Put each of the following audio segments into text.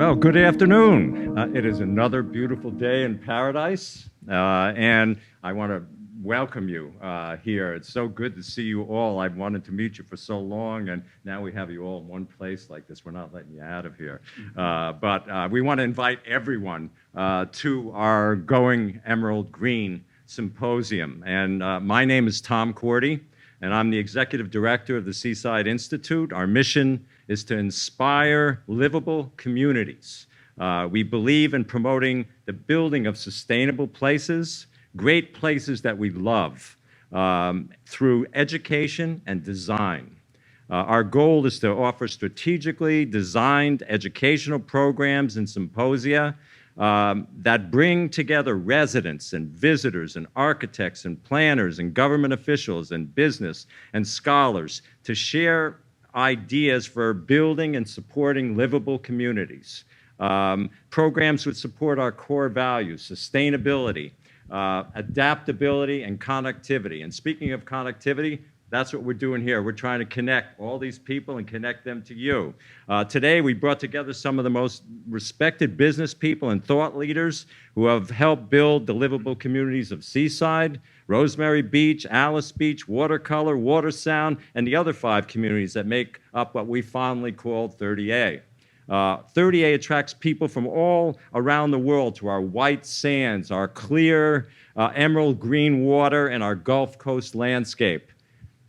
Well, good afternoon. It is another beautiful day in paradise, and I want to welcome you here. It's so good to see you all. I've wanted to meet you for so long, and now we have you all in one place like this. We're not letting you out of here. But we want to invite everyone to our Going Emerald Green Symposium. And my name is Tom Cory, and I'm the Executive Director of the Seaside Institute. Our mission is to inspire livable communities. We believe in promoting the building of sustainable places, great places that we love, through education and design. Our goal is to offer strategically designed educational programs and symposia that bring together residents and visitors and architects and planners and government officials and business and scholars to share ideas for building and supporting livable communities. Programs would support our core values, sustainability, adaptability, and connectivity. And speaking of connectivity, that's what we're doing here. We're trying to connect all these people and connect them to you. Today, we brought together some of the most respected business people and thought leaders who have helped build the livable communities of Seaside, Rosemary Beach, Alice Beach, Watercolor, Watersound, and the other 5 communities that make up what we fondly call 30A. 30A attracts people from all around the world to our white sands, our clear emerald green water, and our Gulf Coast landscape.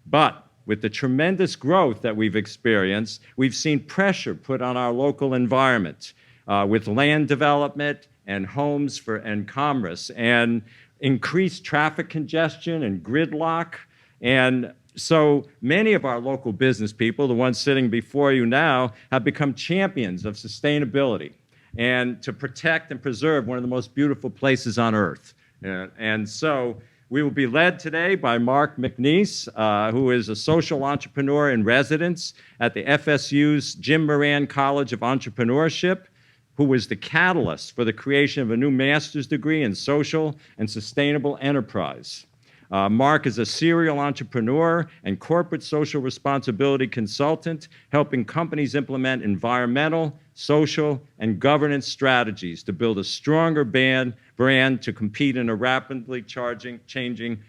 But with the tremendous growth that we've experienced, we've seen pressure put on our local environment with land development and homes and commerce, and increased traffic congestion and gridlock. And so many of our local business people, the ones sitting before you now, have become champions of sustainability and to protect and preserve one of the most beautiful places on earth. And so we will be led today by McNees, who is a social entrepreneur in residence at the FSU's Jim Moran College of Entrepreneurship, who was the catalyst for the creation of a new master's degree in social and sustainable enterprise. Mark is a serial entrepreneur and corporate social responsibility consultant, helping companies implement environmental, social, and governance strategies to build a stronger brand to compete in a rapidly changing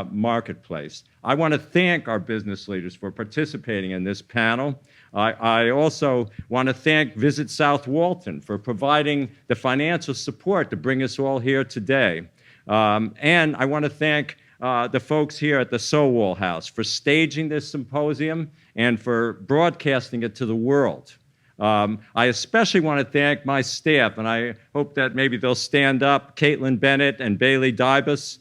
marketplace. I want to thank our business leaders for participating in this panel. I also want to thank Visit South Walton for providing the financial support to bring us all here today. And I want to thank the folks here at the SOWAL House for staging this symposium and for broadcasting it to the world. I especially want to thank my staff, and I hope that maybe they'll stand up, Caitlin Bennett and Bailey Dybus,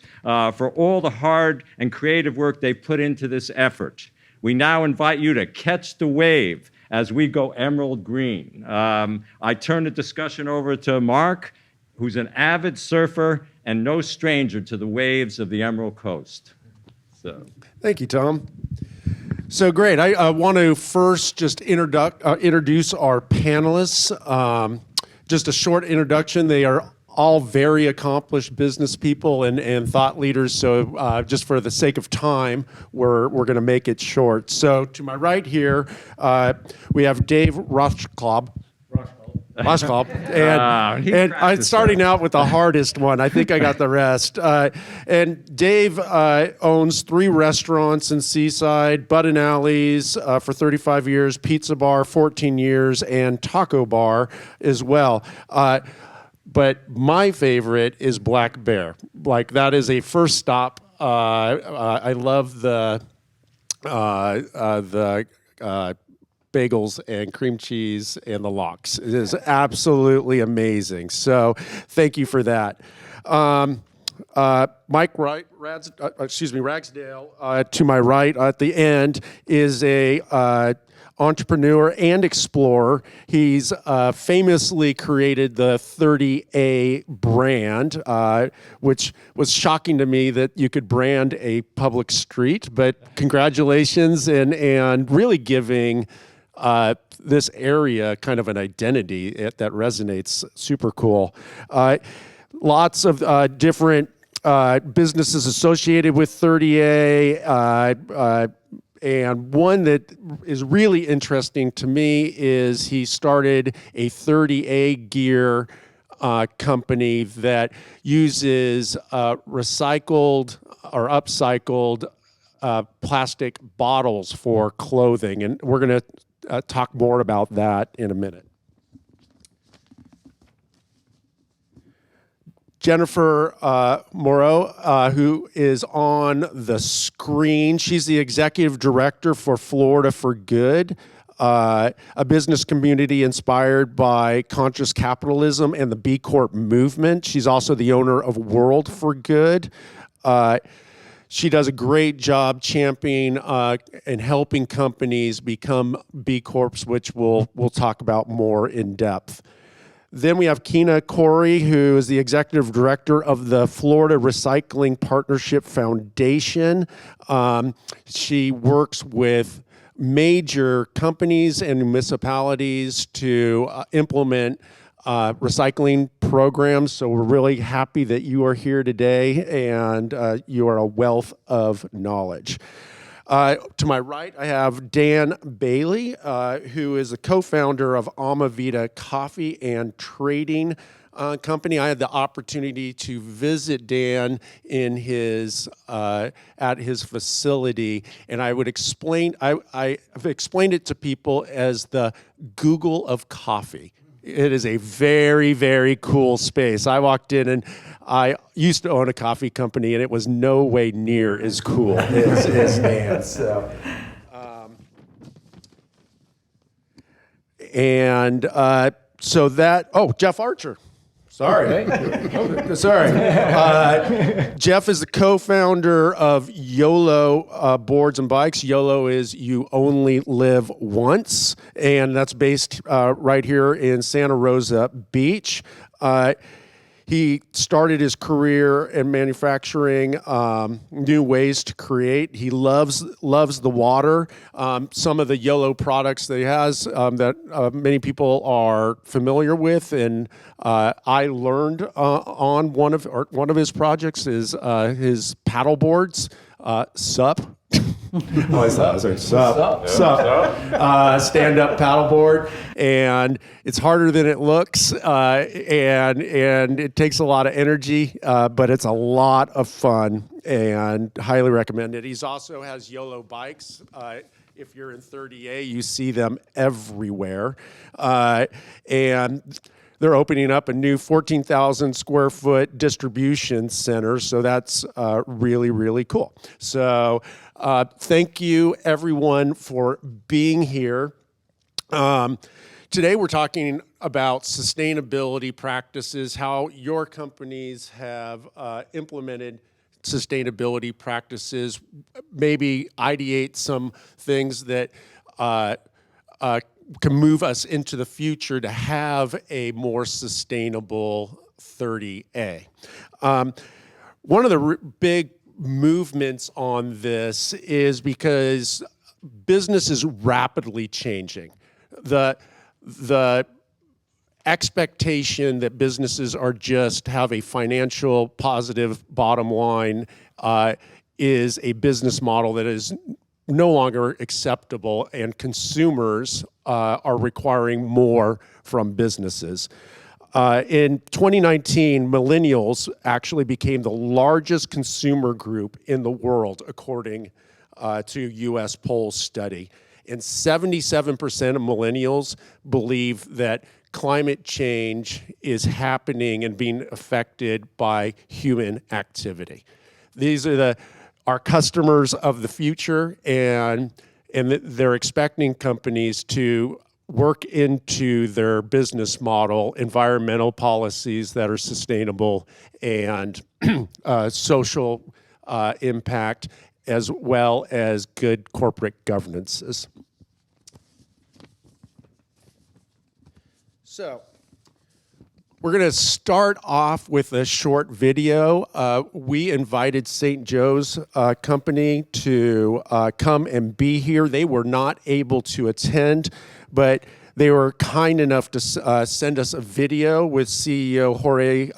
for all the hard and creative work they put into this effort. We now invite you to catch the wave as we go emerald green. I turn the discussion over to Mark, who's an avid surfer and no stranger to the waves of the Emerald Coast. So, thank you, Tom. So great. I want to first just introduce our panelists. Just a short introduction. They are all very accomplished business people and thought leaders. So just for the sake of time, we're going to make it short. So to my right here, we have Dave Rauschkolb. And I'm starting out with the hardest one. I think I got the rest. And Dave owns 3 restaurants in Seaside, Bud and Alley's for 35 years, Pizza Bar 14 years, and Taco Bar as well. But my favorite is Black Bear. Like, that is a first stop. I love the bagels and cream cheese and the lox. It is absolutely amazing. So thank you for that. Mike Ragsdale, to my right at the end, is a entrepreneur and explorer. He's famously created the 30A brand, which was shocking to me that you could brand a public street, but congratulations, and really giving this area kind of an identity that resonates. Super cool. Lots of different businesses associated with 30A, And one that is really interesting to me is he started a 30A gear company that uses recycled or upcycled plastic bottles for clothing. And we're going to talk more about that in a minute. Jennifer Moreau, who is on the screen. She's the executive director for Florida for Good, a business community inspired by conscious capitalism and the B Corp movement. She's also the owner of World for Good. She does a great job championing and helping companies become B Corps, which we'll talk about more in depth. Then we have Keyna Cory, who is the executive director of the Florida Recycling Partnership Foundation. She works with major companies and municipalities to implement recycling programs. So we're really happy that you are here today, and you are a wealth of knowledge. To my right, I have Dan Bailey, who is the co-founder of Amavida Coffee and Trading Company. I had the opportunity to visit Dan in his at his facility, and I would explain. I've explained it to people as the Google of coffee. It is a very, very cool space. I walked in, and I used to own a coffee company, and it was no way near as cool as Dan's. So, so that, Jeff Archer. Sorry. Sorry. Jeff is the co-founder of Yolo Boards and Bikes. Yolo is You Only Live Once, and that's based right here in Santa Rosa Beach. He started his career in manufacturing new ways to create. He loves the water. Some of the Yolo products that he has that many people are familiar with, and I learned on one of his projects is his paddle boards, SUP. Sup. Stand-up paddleboard, and it's harder than it looks, and it takes a lot of energy, but it's a lot of fun, and highly recommend it. He's also has Yolo bikes. If you're in 30A, you see them everywhere, and they're opening up a new 14,000 square foot distribution center, so that's really, really cool. So thank you, everyone, for being here. Today we're talking about sustainability practices, how your companies have implemented sustainability practices, maybe ideate some things that can move us into the future to have a more sustainable 30A. One of the big movements on this is because business is rapidly changing. The expectation that businesses are just have a financial positive bottom line is a business model that is no longer acceptable, and consumers are requiring more from businesses. In 2019, millennials actually became the largest consumer group in the world, according to U.S. poll study. And 77% of millennials believe that climate change is happening and being affected by human activity. These are our customers of the future, and they're expecting companies to work into their business model environmental policies that are sustainable and social impact, as well as good corporate governances. So we're going to start off with a short video. We invited St. Joe's Company to come and be here. They were not able to attend, but They were kind enough to send us a video with CEO Jorge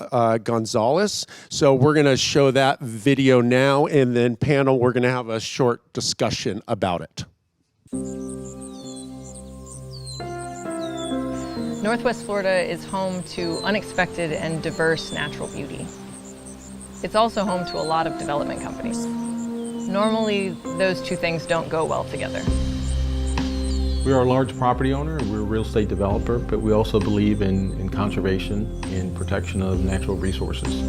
Gonzalez. So we're going to show that video now, and then panel, we're going to have a short discussion about it. Northwest Florida is home to unexpected and diverse natural beauty. It's also home to a lot of development companies. Normally, those two things don't go well together. We are a large property owner, we're a real estate developer, but we also believe in conservation and protection of natural resources.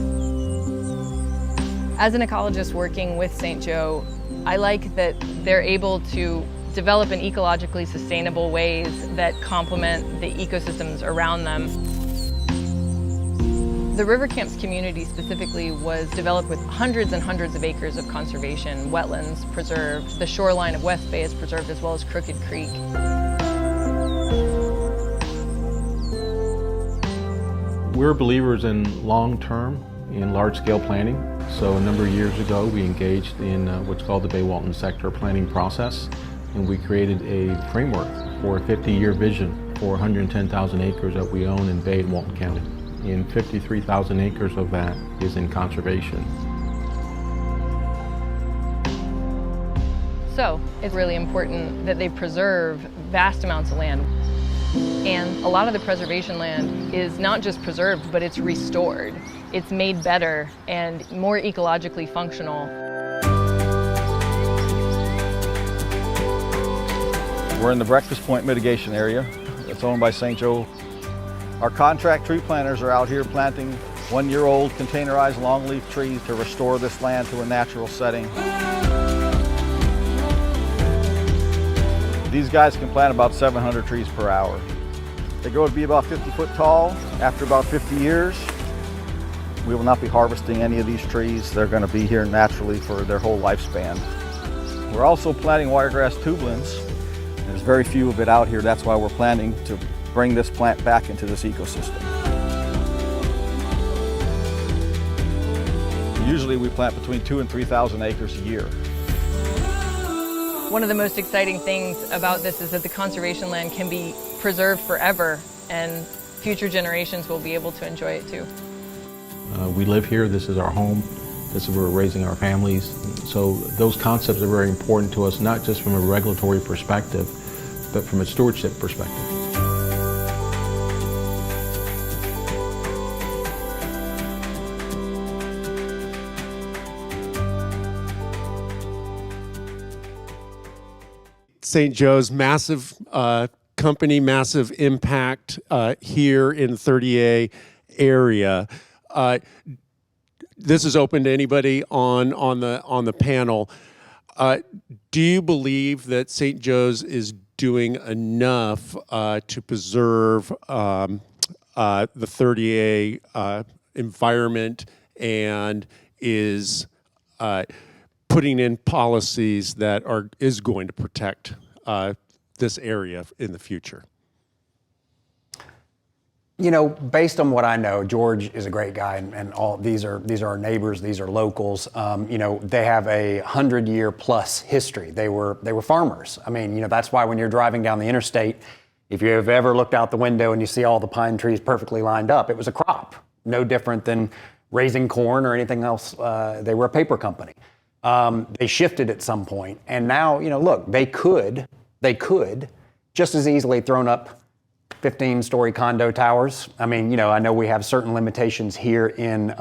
As an ecologist working with St. Joe, I like that they're able to develop in ecologically sustainable ways that complement the ecosystems around them. The River Camps community specifically was developed with hundreds and hundreds of acres of conservation, wetlands preserved, the shoreline of West Bay is preserved, as well as Crooked Creek. We're believers in long-term, in large-scale planning. So a number of years ago, we engaged in what's called the Bay Walton Sector Planning Process, and we created a framework for a 50-year vision for 110,000 acres that we own in Bay and Walton County. And 53,000 acres of that is in conservation. So it's really important that they preserve vast amounts of land. And a lot of the preservation land is not just preserved, but it's restored. It's made better and more ecologically functional. We're in the Breakfast Point mitigation area. It's owned by St. Joe. Our contract tree planters are out here planting 1-year-old containerized longleaf trees to restore this land to a natural setting. These guys can plant about 700 trees per hour. They grow to be about 50 foot tall. After about 50 years, we will not be harvesting any of these trees. They're going to be here naturally for their whole lifespan. We're also planting wiregrass tubulins. There's very few of it out here. That's why we're planning to bring this plant back into this ecosystem. Usually we plant between 2,000 and 3,000 acres a year. One of the most exciting things about this is that the conservation land can be preserved forever and future generations will be able to enjoy it too. We live here, this is our home, this is where we're raising our families. So those concepts are very important to us, not just from a regulatory perspective, but from a stewardship perspective. St. Joe's massive company, massive impact here in 30A area. This is open to anybody on the panel. Do you believe that St. Joe's is doing enough to preserve the 30A environment and is putting in policies that is going to protect this area in the future? You know, based on what I know, George is a great guy, and all these are our neighbors. These are locals. You know, they have a 100-year plus history. They were farmers. I mean, you know, that's why when you're driving down the interstate, if you have ever looked out the window and you see all the pine trees perfectly lined up, it was a crop, no different than raising corn or anything else. They were a paper company. They shifted at some point, and now, you know, look, they could just as easily thrown up 15-story condo towers. I mean, you know, I know we have certain limitations here in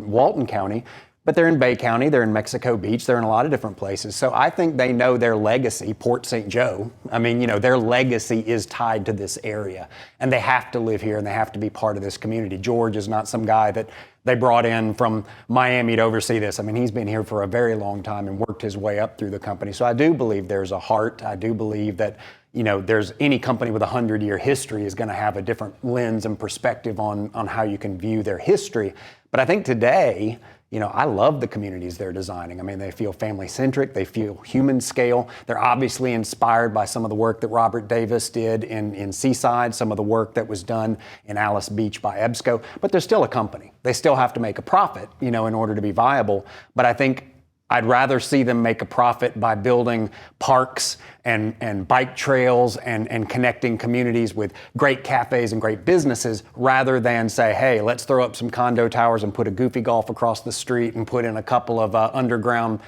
Walton County, but they're in Bay County, they're in Mexico Beach, they're in a lot of different places. So I think they know their legacy, Port St. Joe. I mean, you know, their legacy is tied to this area, and they have to live here and they have to be part of this community. George is not some guy that they brought in from Miami to oversee this. I mean, he's been here for a very long time and worked his way up through the company. So I do believe there's a heart. I do believe that, you know, there's any company with a 100-year history is going to have a different lens and perspective on how you can view their history. But I think today, you know, I love the communities they're designing. I mean, they feel family-centric, they feel human scale. They're obviously inspired by some of the work that Robert Davis did in Seaside, some of the work that was done in Alice Beach by EBSCO, but they're still a company. They still have to make a profit, you know, in order to be viable. But I think I'd rather see them make a profit by building parks and bike trails and connecting communities with great cafes and great businesses, rather than say, hey, let's throw up some condo towers and put a goofy golf across the street and put in a couple of underground,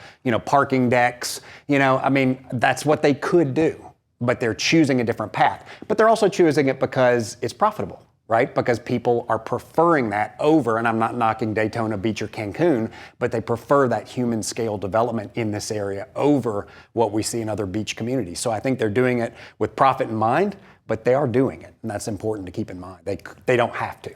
parking decks. I mean, that's what they could do, but they're choosing a different path. But they're also choosing it because it's profitable. Right? Because people are preferring that over, and I'm not knocking Daytona Beach or Cancun, but they prefer that human scale development in this area over what we see in other beach communities. So I think they're doing it with profit in mind, but they are doing it, and that's important to keep in mind. They don't have to.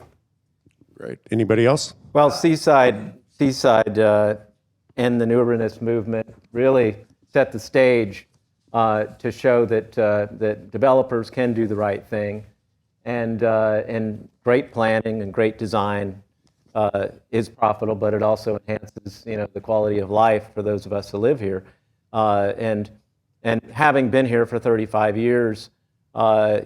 Right. Anybody else? Well, Seaside and the New Urbanist movement really set the stage to show that developers can do the right thing. And great planning and great design is profitable, but it also enhances, the quality of life for those of us who live here. And having been here for 35 years, I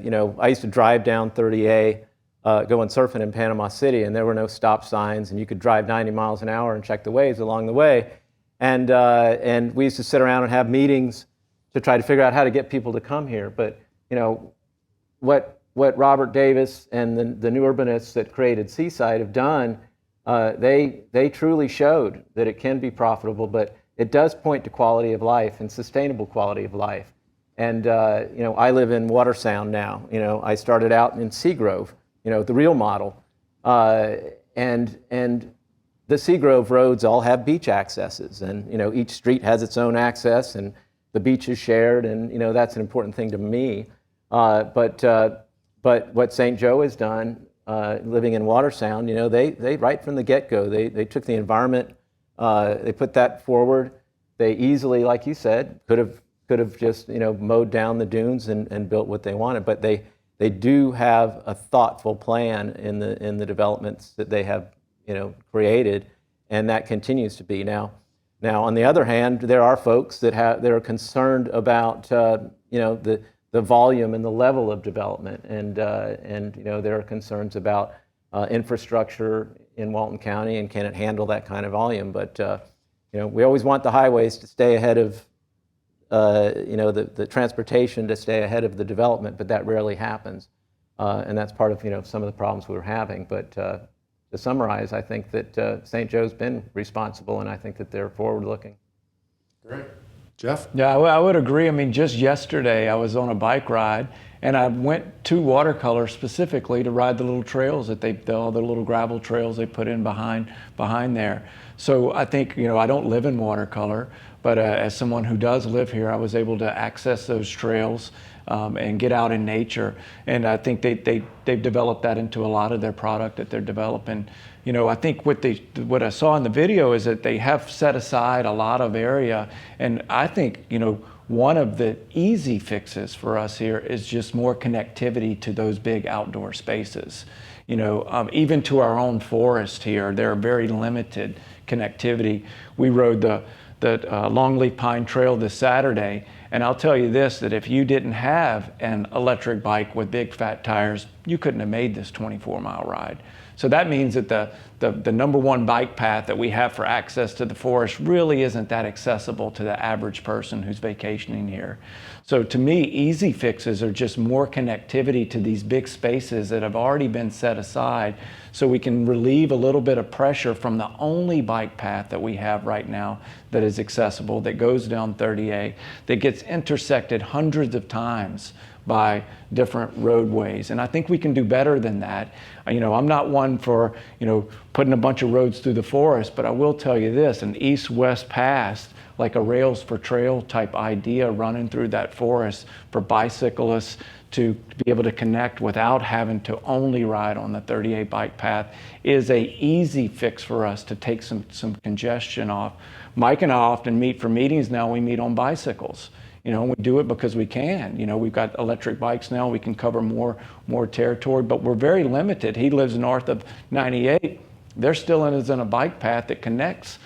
used to drive down 30A, going surfing in Panama City, and there were no stop signs, and you could drive 90 miles an hour and check the waves along the way. And we used to sit around and have meetings to try to figure out how to get people to come here. But what Robert Davis and the New Urbanists that created Seaside have done, they truly showed that it can be profitable, but it does point to quality of life and sustainable quality of life. And I live in Watersound now. I started out in Seagrove, the real model, and the Seagrove roads all have beach accesses, and each street has its own access, and the beach is shared, and that's an important thing to me. But what St. Joe has done, living in Watersound, they right from the get-go, they took the environment, they put that forward. They easily, like you said, could have just mowed down the dunes and built what they wanted. But they do have a thoughtful plan in the developments that they have created, and that continues to be now. Now, on the other hand, there are folks that are concerned about the volume and the level of development, and there are concerns about infrastructure in Walton County, and can it handle that kind of volume? But we always want the highways to stay ahead of the transportation to stay ahead of the development, but that rarely happens, and that's part of some of the problems we're having. But to summarize, I think that St. Joe's been responsible, and I think that they're forward-looking. Great. Jeff? Yeah, I would agree. I mean, just yesterday I was on a bike ride, and I went to Watercolor specifically to ride the little trails that all the little gravel trails they put in behind there. So I think, I don't live in Watercolor, but as someone who does live here, I was able to access those trails and get out in nature. And I think they've developed that into a lot of their product that they're developing. I think what I saw in the video is that they have set aside a lot of area, and I think one of the easy fixes for us here is just more connectivity to those big outdoor spaces. Even to our own forest here, there are very limited connectivity. We rode the Longleaf Pine Trail this Saturday, and I'll tell you this, that if you didn't have an electric bike with big fat tires, you couldn't have made this 24-mile ride. So that means that the number one bike path that we have for access to the forest really isn't that accessible to the average person who's vacationing here. So to me, easy fixes are just more connectivity to these big spaces that have already been set aside, so we can relieve a little bit of pressure from the only bike path that we have right now that is accessible, that goes down 30A, that gets intersected hundreds of times by different roadways. And I think we can do better than that. I'm not one for, putting a bunch of roads through the forest, but I will tell you this, an east-west pass, like a rails for trail type idea running through that forest for bicyclists to be able to connect without having to only ride on the 30A bike path, is a easy fix for us to take some congestion off. Mike and I often meet for meetings now, we meet on bicycles. We do it because we can. We've got electric bikes now, we can cover more territory, but we're very limited. He lives north of 98. There still isn't a bike path that connects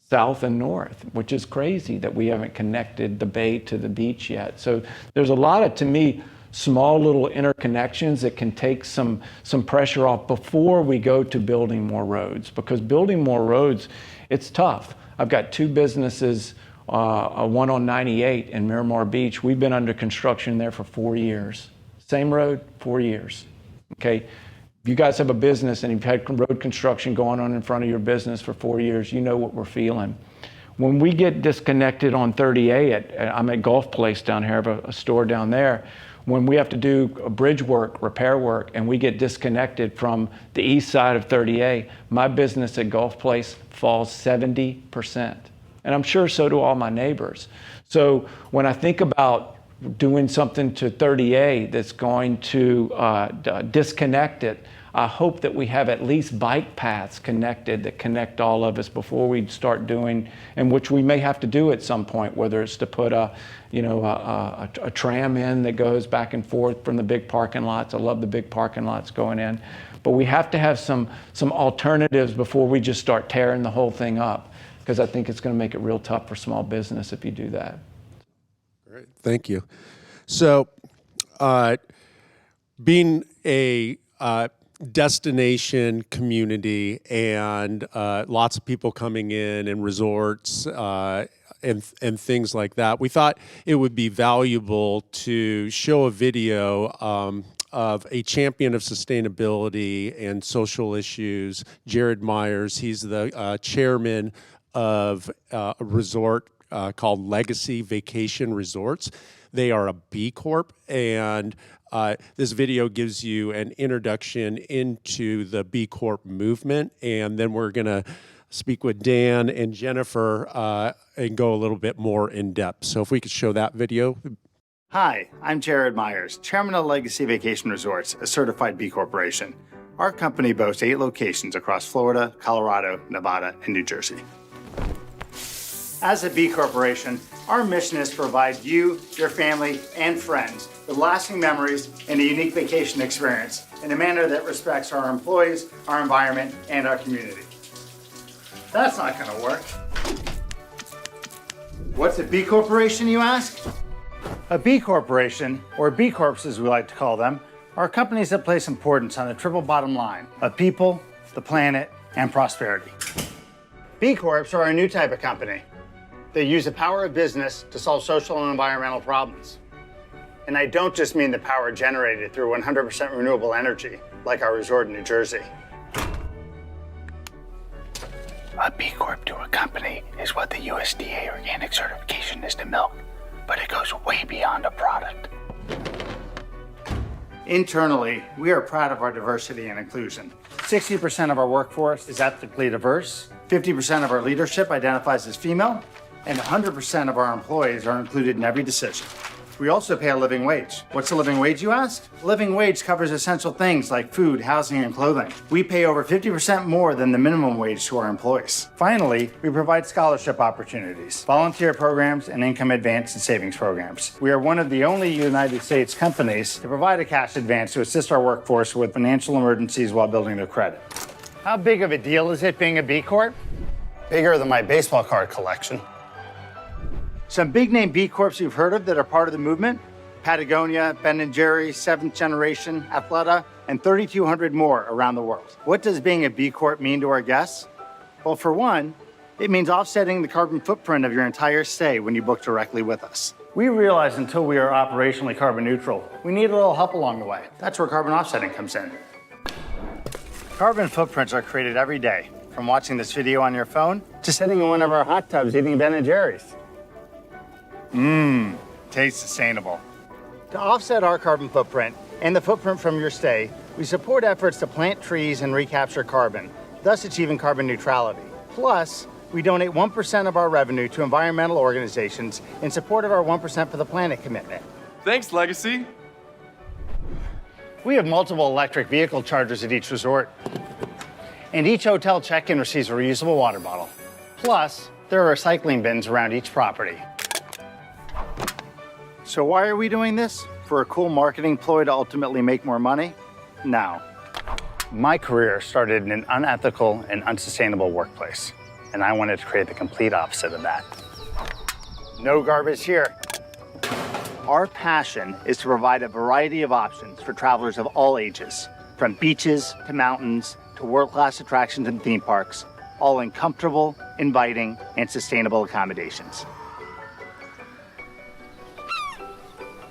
south and north, which is crazy that we haven't connected the bay to the beach yet. So there's a lot of, to me, small little interconnections that can take some pressure off before we go to building more roads. Because building more roads, it's tough. I've got two businesses, one on 98 in Miramar Beach. We've been under construction there for 4 years. Same road, 4 years. Okay. If you guys have a business and you've had road construction going on in front of your business for 4 years, you know what we're feeling. When we get disconnected on 30A, I'm at Gulf Place down here, I have a store down there. When we have to do bridge work, repair work, and we get disconnected from the east side of 30A, my business at Gulf Place falls 70%. And I'm sure so do all my neighbors. So when I think about doing something to 30A that's going to disconnect it, I hope that we have at least bike paths connected that connect all of us before we start doing, and which we may have to do at some point, whether it's to put a tram in that goes back and forth from the big parking lots. I love the big parking lots going in. But we have to have some alternatives before we just start tearing the whole thing up, because I think it's going to make it real tough for small business if you do that. Great, thank you. So, being a destination community and lots of people coming in and resorts and things like that, we thought it would be valuable to show a video of a champion of sustainability and social issues, Jared Myers. He's the chairman of a resort called Legacy Vacation Resorts. They are a B Corp, and this video gives you an introduction into the B Corp movement, and then we're going to speak with Dan and Jennifer and go a little bit more in depth. So if we could show that video. Hi, I'm Jared Myers, chairman of Legacy Vacation Resorts, a certified B Corporation. Our company boasts 8 locations across Florida, Colorado, Nevada, and New Jersey. As a B Corporation, our mission is to provide you, your family, and friends with lasting memories and a unique vacation experience in a manner that respects our employees, our environment, and our community. That's not going to work. What's a B Corporation, you ask? A B Corporation, or B Corps as we like to call them, are companies that place importance on the triple bottom line of people, the planet, and prosperity. B Corps are a new type of company. They use the power of business to solve social and environmental problems. And I don't just mean the power generated through 100% renewable energy, like our resort in New Jersey. A B Corp to a company is what the USDA organic certification is to milk, but it goes way beyond a product. Internally, we are proud of our diversity and inclusion. 60% of our workforce is ethnically diverse, 50% of our leadership identifies as female, and 100% of our employees are included in every decision. We also pay a living wage. What's a living wage, you ask? A living wage covers essential things like food, housing, and clothing. We pay over 50% more than the minimum wage to our employees. Finally, we provide scholarship opportunities, volunteer programs, and income advance and savings programs. We are one of the only United States companies to provide a cash advance to assist our workforce with financial emergencies while building their credit. How big of a deal is it being a B Corp? Bigger than my baseball card collection. Some big name B Corps you've heard of that are part of the movement: Patagonia, Ben & Jerry's, 7th Generation, Athleta, and 3,200 more around the world. What does being a B Corp mean to our guests? Well, for one, it means offsetting the carbon footprint of your entire stay when you book directly with us. We realize until we are operationally carbon neutral, we need a little help along the way. That's where carbon offsetting comes in. Carbon footprints are created every day, from watching this video on your phone to sitting in one of our hot tubs eating Ben & Jerry's. Tastes sustainable. To offset our carbon footprint and the footprint from your stay, we support efforts to plant trees and recapture carbon, thus achieving carbon neutrality. Plus, we donate 1% of our revenue to environmental organizations in support of our 1% for the Planet commitment. Thanks, Legacy. We have multiple electric vehicle chargers at each resort, and each hotel check-in receives a reusable water bottle. Plus, there are recycling bins around each property. So why are we doing this? For a cool marketing ploy to ultimately make more money? No. My career started in an unethical and unsustainable workplace, and I wanted to create the complete opposite of that. No garbage here. Our passion is to provide a variety of options for travelers of all ages, from beaches to mountains to world-class attractions and theme parks, all in comfortable, inviting, and sustainable accommodations.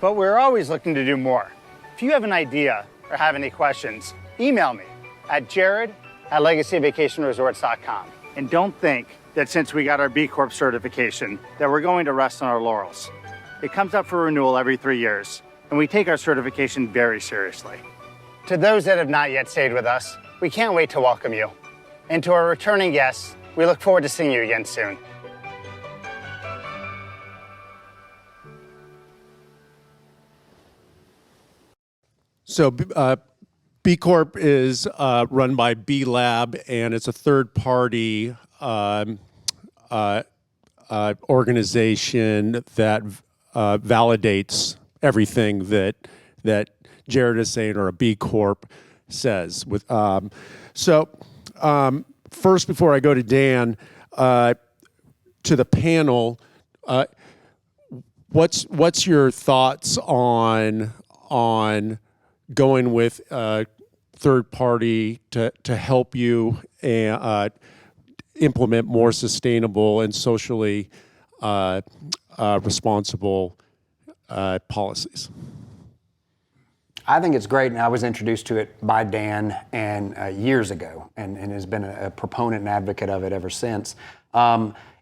But we're always looking to do more. If you have an idea or have any questions, email me at jared@legacyvacationresorts.com. And don't think that since we got our B Corp certification that we're going to rest on our laurels. It comes up for renewal every 3 years, and we take our certification very seriously. To those that have not yet stayed with us, we can't wait to welcome you. And to our returning guests, we look forward to seeing you again soon. So B Corp is run by B Lab, and it's a third-party organization that validates everything that Jared is saying or a B Corp says. First, before I go to Dan, to the panel, what's your thoughts on going with a third party to help you implement more sustainable and socially responsible policies? I think it's great, and I was introduced to it by Dan and years ago, and has been a proponent and advocate of it ever since.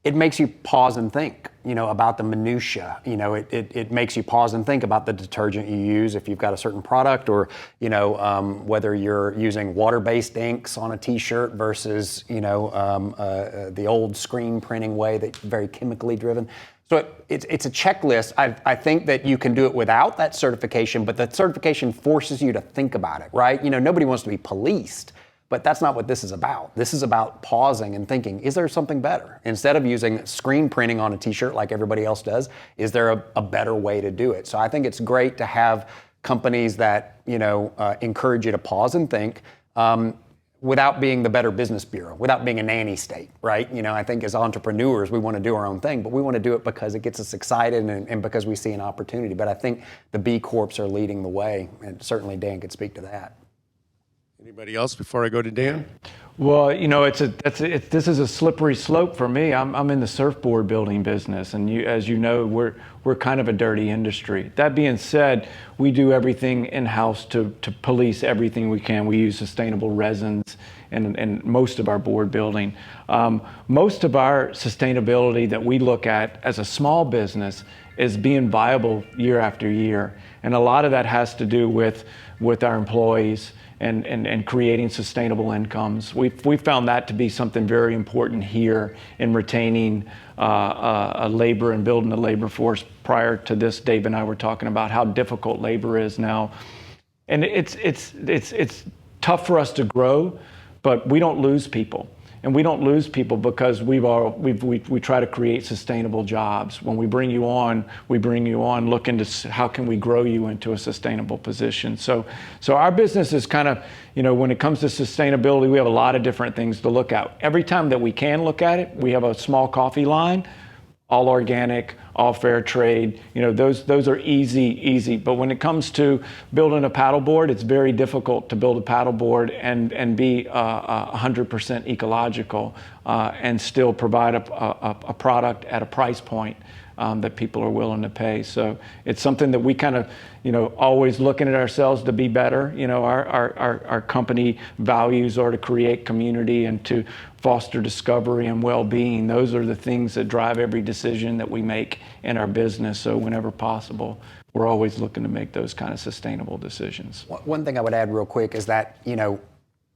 It makes you pause and think, about the minutia. It makes you pause and think about the detergent you use if you've got a certain product, or whether you're using water-based inks on a T-shirt versus the old screen printing way that's very chemically driven. So it's a checklist. I think that you can do it without that certification, but the certification forces you to think about it, right? Nobody wants to be policed, but that's not what this is about. This is about pausing and thinking, is there something better? Instead of using screen printing on a T-shirt like everybody else does, is there a better way to do it? So I think it's great to have companies that, encourage you to pause and think, without being the Better Business Bureau, without being a nanny state, right? I think as entrepreneurs, we want to do our own thing, but we want to do it because it gets us excited and because we see an opportunity. But I think the B Corps are leading the way, and certainly Dan could speak to that. Anybody else before I go to Dan? Well, this is a slippery slope for me. I'm in the surfboard building business, and as you know, we're kind of a dirty industry. That being said, we do everything in-house to police everything we can. We use sustainable resins in most of our board building. Most of our sustainability that we look at as a small business is being viable year after year, and a lot of that has to do with our employees and creating sustainable incomes. We found that to be something very important here in retaining a labor and building a labor force. Prior to this, Dave and I were talking about how difficult labor is now. And it's tough for us to grow, but we don't lose people. And we don't lose people because we try to create sustainable jobs. When we bring you on looking to how can we grow you into a sustainable position. So our business is kind of, when it comes to sustainability, we have a lot of different things to look at. Every time that we can look at it, we have a small coffee line, all organic, all fair trade. Those are easy. But when it comes to building a paddleboard, it's very difficult to build a paddleboard and be 100% ecological and still provide a product at a price point that people are willing to pay. So it's something that we kind of, always looking at ourselves to be better. Our company values are to create community and to foster discovery and well-being. Those are the things that drive every decision that we make in our business. So whenever possible, we're always looking to make those kind of sustainable decisions. One thing I would add real quick is that,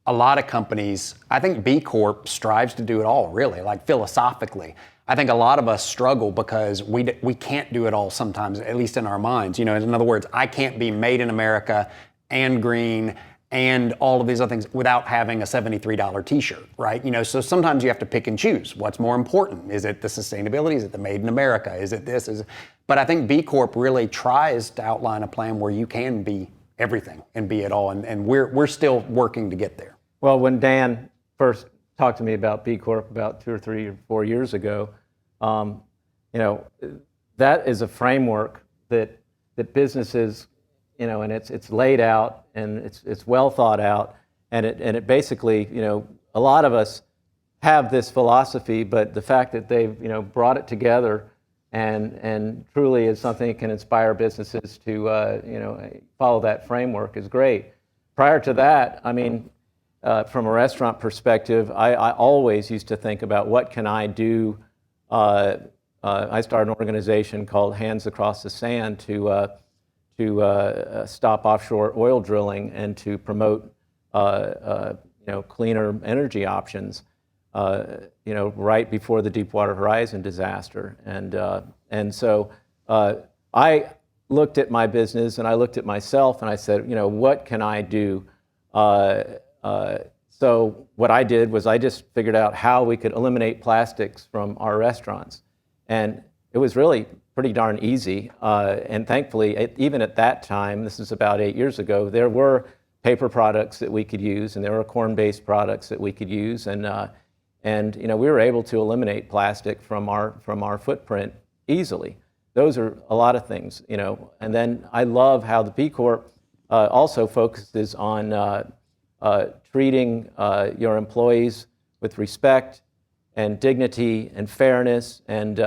a lot of companies, I think B Corp strives to do it all, really, like philosophically. I think a lot of us struggle because we can't do it all sometimes, at least in our minds. In other words, I can't be made in America and green and all of these other things without having a $73 T-shirt, right? So sometimes you have to pick and choose. What's more important? Is it the sustainability? Is it the made in America? Is it this? But I think B Corp really tries to outline a plan where you can be everything and be it all, and we're still working to get there. Well, when Dan first talked to me about B Corp about 2 or 3 or 4 years ago, that is a framework that that businesses, and it's laid out and it's well thought out, and it basically, a lot of us have this philosophy, but the fact that they've brought it together and truly is something that can inspire businesses to follow that framework is great. Prior to that, from a restaurant perspective, I always used to think about what can I do. I started an organization called Hands Across the Sand to stop offshore oil drilling and to promote cleaner energy options. Right before the Deepwater Horizon disaster, and so I looked at my business and I looked at myself and I said, what can I do? So what I did was I just figured out how we could eliminate plastics from our restaurants. And it was really pretty darn easy. And thankfully, even at that time, this is about 8 years ago, there were paper products that we could use and there were corn-based products that we could use. And we were able to eliminate plastic from our footprint easily. Those are a lot of things, And then I love how the B Corp also focuses on treating your employees with respect and dignity and fairness, and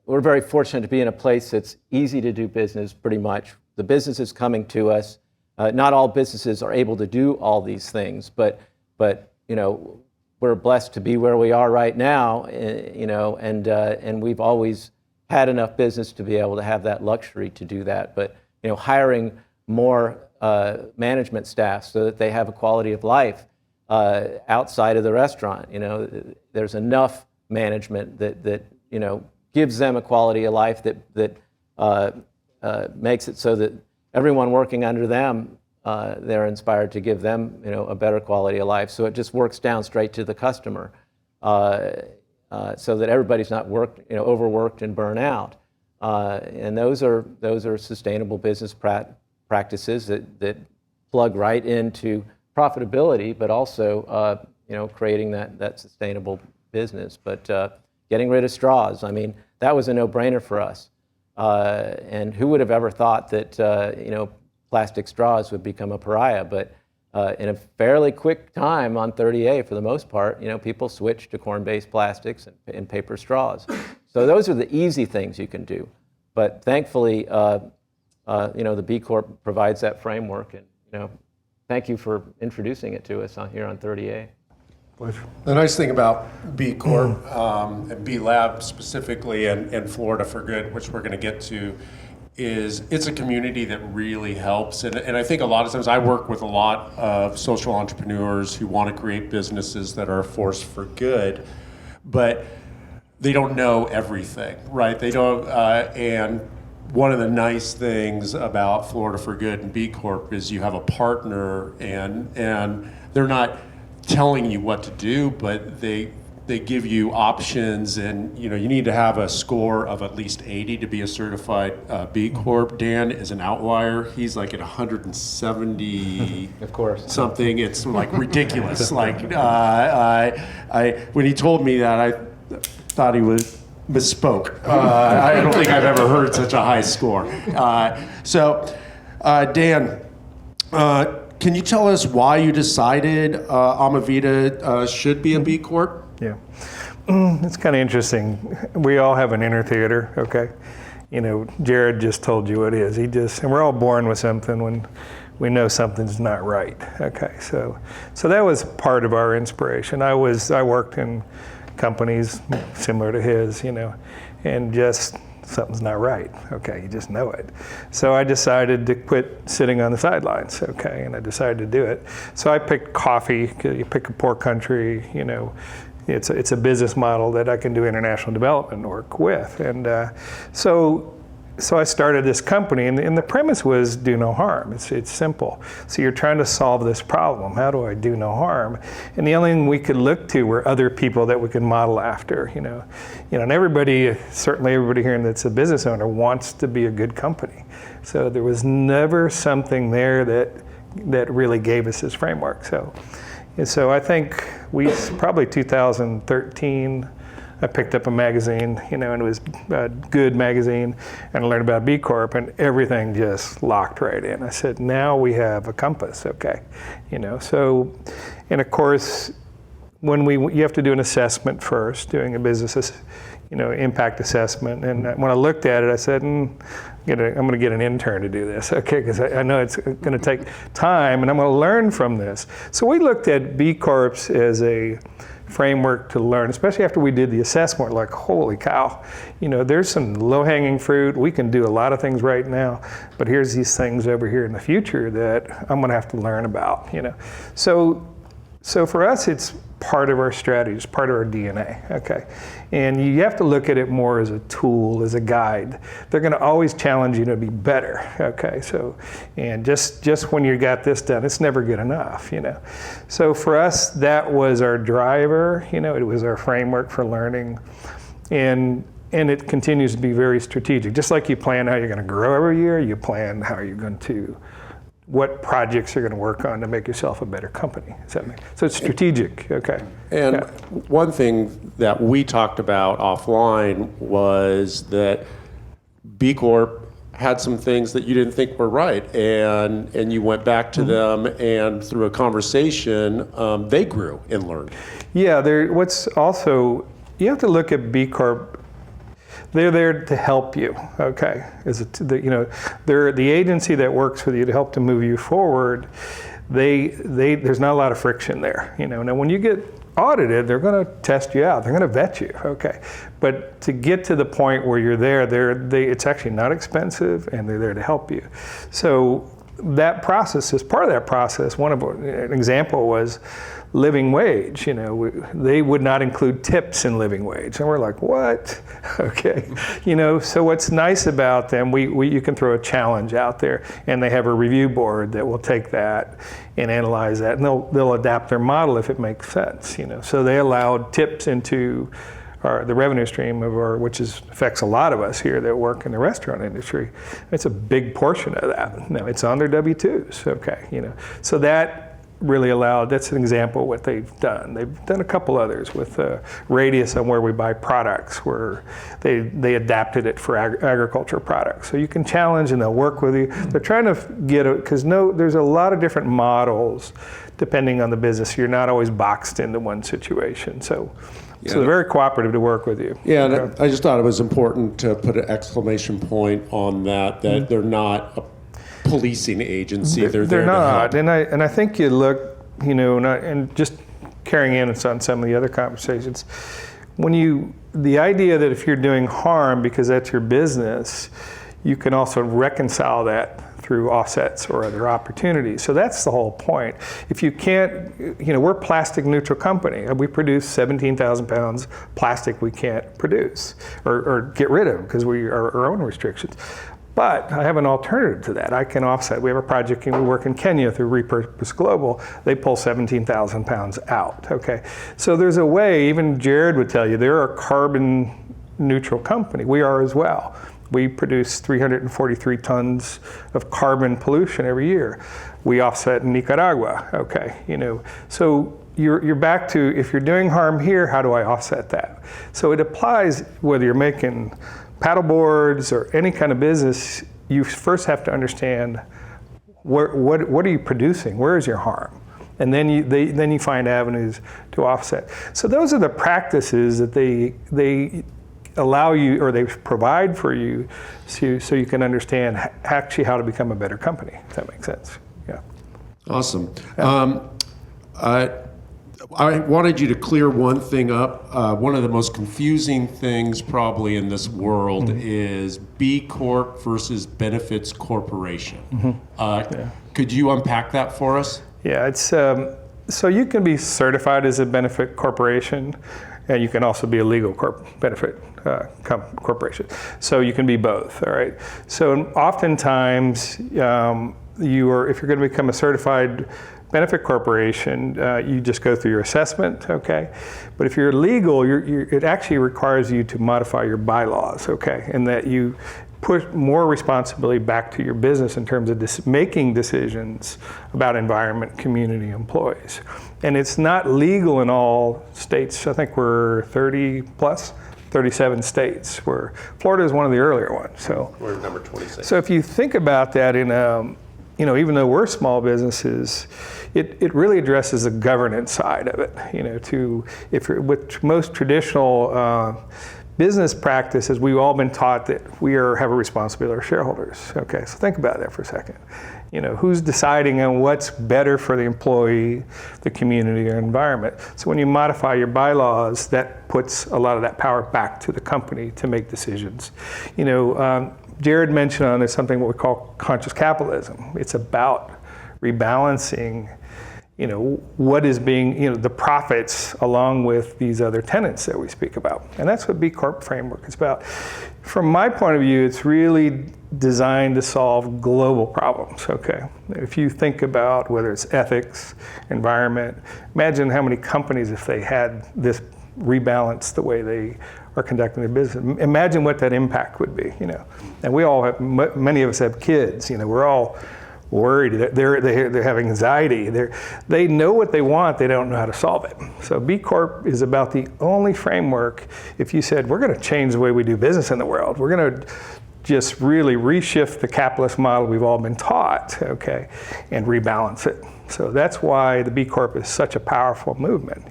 we're very fortunate to be in a place that's easy to do business. Pretty much, the business is coming to us. Not all businesses are able to do all these things, but we're blessed to be where we are right now, and we've always had enough business to be able to have that luxury to do that. But hiring more management staff so that they have a quality of life outside of the restaurant. There's enough management that gives them a quality of life that makes it so that everyone working under them, they're inspired to give them, a better quality of life. So it just works down straight to the customer, so that everybody's not overworked and burnt out. And those are sustainable business practices that plug right into profitability, but also creating that sustainable business. But getting rid of straws, that was a no-brainer for us. And who would have ever thought that plastic straws would become a pariah? But in a fairly quick time on 30A, for the most part, people switched to corn-based plastics and paper straws. So those are the easy things you can do. But thankfully, the B Corp provides that framework, and thank you for introducing it to us here on 30A. Pleasure. The nice thing about B Corp and B Lab specifically, and Florida for Good, which we're going to get to, is it's a community that really helps. And I think a lot of times I work with a lot of social entrepreneurs who want to create businesses that are a force for good, but they don't know everything, right? They don't, and one of the nice things about Florida for Good and B Corp is you have a partner, and they're not telling you what to do, but they give you options, and you need to have a score of at least 80 to be a certified B Corp. Dan is an outlier. He's like at 170 of course something. It's like ridiculous. Like when he told me that, I thought he was misspoke. I don't think I've ever heard such a high score. Dan, can you tell us why you decided Amavida should be a B Corp? Yeah, it's kind of interesting. We all have an inner theater, okay? Jared just told you what it is. And we're all born with something when we know something's not right, okay? So that was part of our inspiration. I worked in companies similar to his, and just something's not right, okay? You just know it. So I decided to quit sitting on the sidelines, okay? And I decided to do it. So I picked coffee. You pick a poor country, it's a business model that I can do international development work with. And so I started this company, and the premise was do no harm. It's simple. So you're trying to solve this problem. How do I do no harm? And the only thing we could look to were other people that we could model after, and everybody, certainly everybody here that's a business owner wants to be a good company. So there was never something there that really gave us this framework. So I think probably 2013, I picked up a magazine, and it was a good magazine, and I learned about B Corp, and everything just locked right in. I said, now we have a compass, okay, So, and of course, you have to do an assessment first, doing a business, impact assessment. And when I looked at it, I said, I'm going to get an intern to do this, okay? Because I know it's going to take time, and I'm going to learn from this. So we looked at B Corps as a framework to learn, especially after we did the assessment. Like, holy cow, there's some low-hanging fruit. We can do a lot of things right now, but here's these things over here in the future that I'm going to have to learn about. So for us, it's part of our strategy, it's part of our DNA, okay? And you have to look at it more as a tool, as a guide. They're gonna always challenge you to be better, okay? So, and just when you got this done, it's never good enough, So for us, that was our driver, it was our framework for learning. And it continues to be very strategic. Just like you plan how you're gonna grow every year, you plan how you're going to what projects you're going to work on to make yourself a better company. So it's strategic, okay. And one thing that we talked about offline was that B Corp had some things that you didn't think were right, and you went back to them, and through a conversation, they grew and learned. Yeah, what's also, you have to look at B Corp. They're there to help you, okay? They're the agency that works with you to help to move you forward. There's not a lot of friction there, Now, when you get audited, they're going to test you out. They're going to vet you, okay? But to get to the point where you're there, it's actually not expensive, and they're there to help you. So that process is part of that process. An example was living wage. They would not include tips in living wage, and we're like, what? Okay, So what's nice about them? You can throw a challenge out there, and they have a review board that will take that and analyze that, and they'll adapt their model if it makes sense. So they allowed tips into the revenue stream which affects a lot of us here that work in the restaurant industry. It's a big portion of that. Now, it's on their W-2s, okay, So that really that's an example of what they've done. They've done a couple others with Radius on where we buy products, where they adapted it for agriculture products. So you can challenge and they'll work with you. They're trying to get because there's a lot of different models depending on the business. You're not always boxed into one situation. So they're very cooperative to work with you. Yeah, and I just thought it was important to put an exclamation point on that they're not a policing agency. They're there not, to help. And I think you look, and just carrying in on some of the other conversations, the idea that if you're doing harm because that's your business, you can also reconcile that through offsets or other opportunities. So that's the whole point. If you can't, we're a plastic neutral company. We produce 17,000 pounds plastic we can't produce or get rid of because we are our own restrictions. But I have an alternative to that. I can offset. We have a project, and we work in Kenya through Repurpose Global. They pull 17,000 pounds out, okay? So there's a way, even Jared would tell you, they're a carbon neutral company. We are as well. We produce 343 tons of carbon pollution every year. We offset in Nicaragua, okay? So you're back to, if you're doing harm here, how do I offset that? So it applies whether you're making paddle boards or any kind of business. You first have to understand what are you producing? Where is your harm? And then you find avenues to offset. So those are the practices that they allow you, or they provide for you, so you can understand actually how to become a better company, if that makes sense. Yeah. Awesome. I wanted you to clear one thing up. One of the most confusing things probably in this world is B Corp versus Benefits Corporation. Could you unpack that for us? Yeah, it's so you can be certified as a benefit corporation, and you can also be a legal benefit corporation. So you can be both, all right? So oftentimes, if you're going to become a certified benefit corporation, you just go through your assessment, okay? But if you're legal, it actually requires you to modify your bylaws, okay? And that you put more responsibility back to your business in terms of making decisions about environment, community, employees. And it's not legal in all states. I think we're 30 plus, 37 states, where Florida is one of the earlier ones. So We're number 26. So if you think about that in even though we're small businesses, it really addresses the governance side of it. With most traditional business practices, we've all been taught that we have a responsibility to our shareholders. Okay, so think about that for a second. Who's deciding on what's better for the employee, the community, or environment? So when you modify your bylaws, that puts a lot of that power back to the company to make decisions. Jared mentioned on this something what we call conscious capitalism. It's about rebalancing, what is being, the profits along with these other tenets that we speak about. And that's what B Corp framework is about. From my point of view, it's really designed to solve global problems, okay? If you think about whether it's ethics, environment, imagine how many companies, if they had this rebalance the way they are conducting their business. Imagine what that impact would be, And we all have, many of us have kids, we're all worried, they have anxiety, they know what they want, they don't know how to solve it. So B Corp is about the only framework, if you said, we're gonna change the way we do business in the world, we're gonna just really reshift the capitalist model we've all been taught, okay, and rebalance it. So that's why the B Corp is such a powerful movement,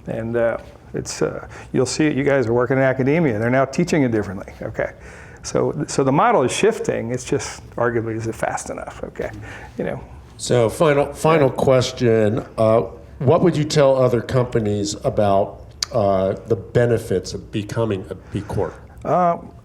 and it's you'll see it. You guys are working in academia; they're now teaching it differently. Okay, so the model is shifting. It's just arguably is it fast enough? Okay, So final question: what would you tell other companies about the benefits of becoming a B Corp?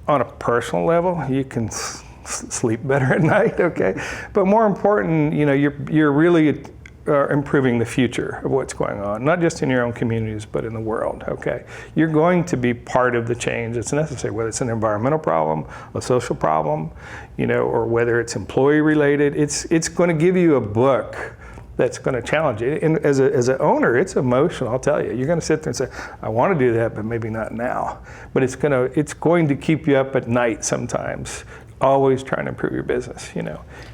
On a personal level, you can sleep better at night. Okay, but more important, you're really improving the future of what's going on, not just in your own communities, but in the world, okay? You're going to be part of the change that's necessary, whether it's an environmental problem, a social problem, or whether it's employee related. It's going to give you a book that's going to challenge you. And as an owner, it's emotional, I'll tell you. You're going to sit there and say, I want to do that, but maybe not now. But it's going to keep you up at night sometimes, always trying to improve your business,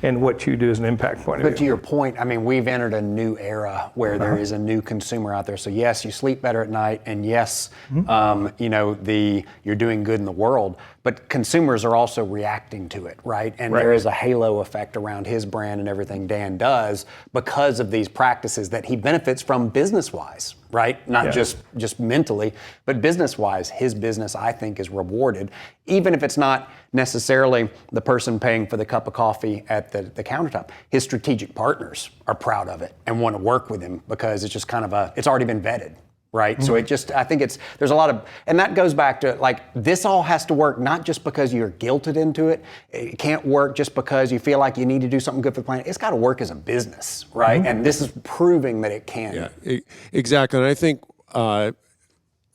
and what you do is an impact point of view. But to your point, we've entered a new era where there is a new consumer out there. So yes, you sleep better at night, and yes, you're doing good in the world, but consumers are also reacting to it, right? And there is a halo effect around his brand and everything Dan does because of these practices that he benefits from business-wise, right? Not just mentally, but business-wise. His business, I think, is rewarded, even if it's not necessarily the person paying for the cup of coffee at the countertop. His strategic partners are proud of it and want to work with him because it's just kind of it's already been vetted, right? So I think there's a lot of, and that goes back to this all has to work not just because you're guilted into it. It can't work just because you feel like you need to do something good for the planet. It's got to work as a business, right? And this is proving that it can. Yeah, exactly. And I think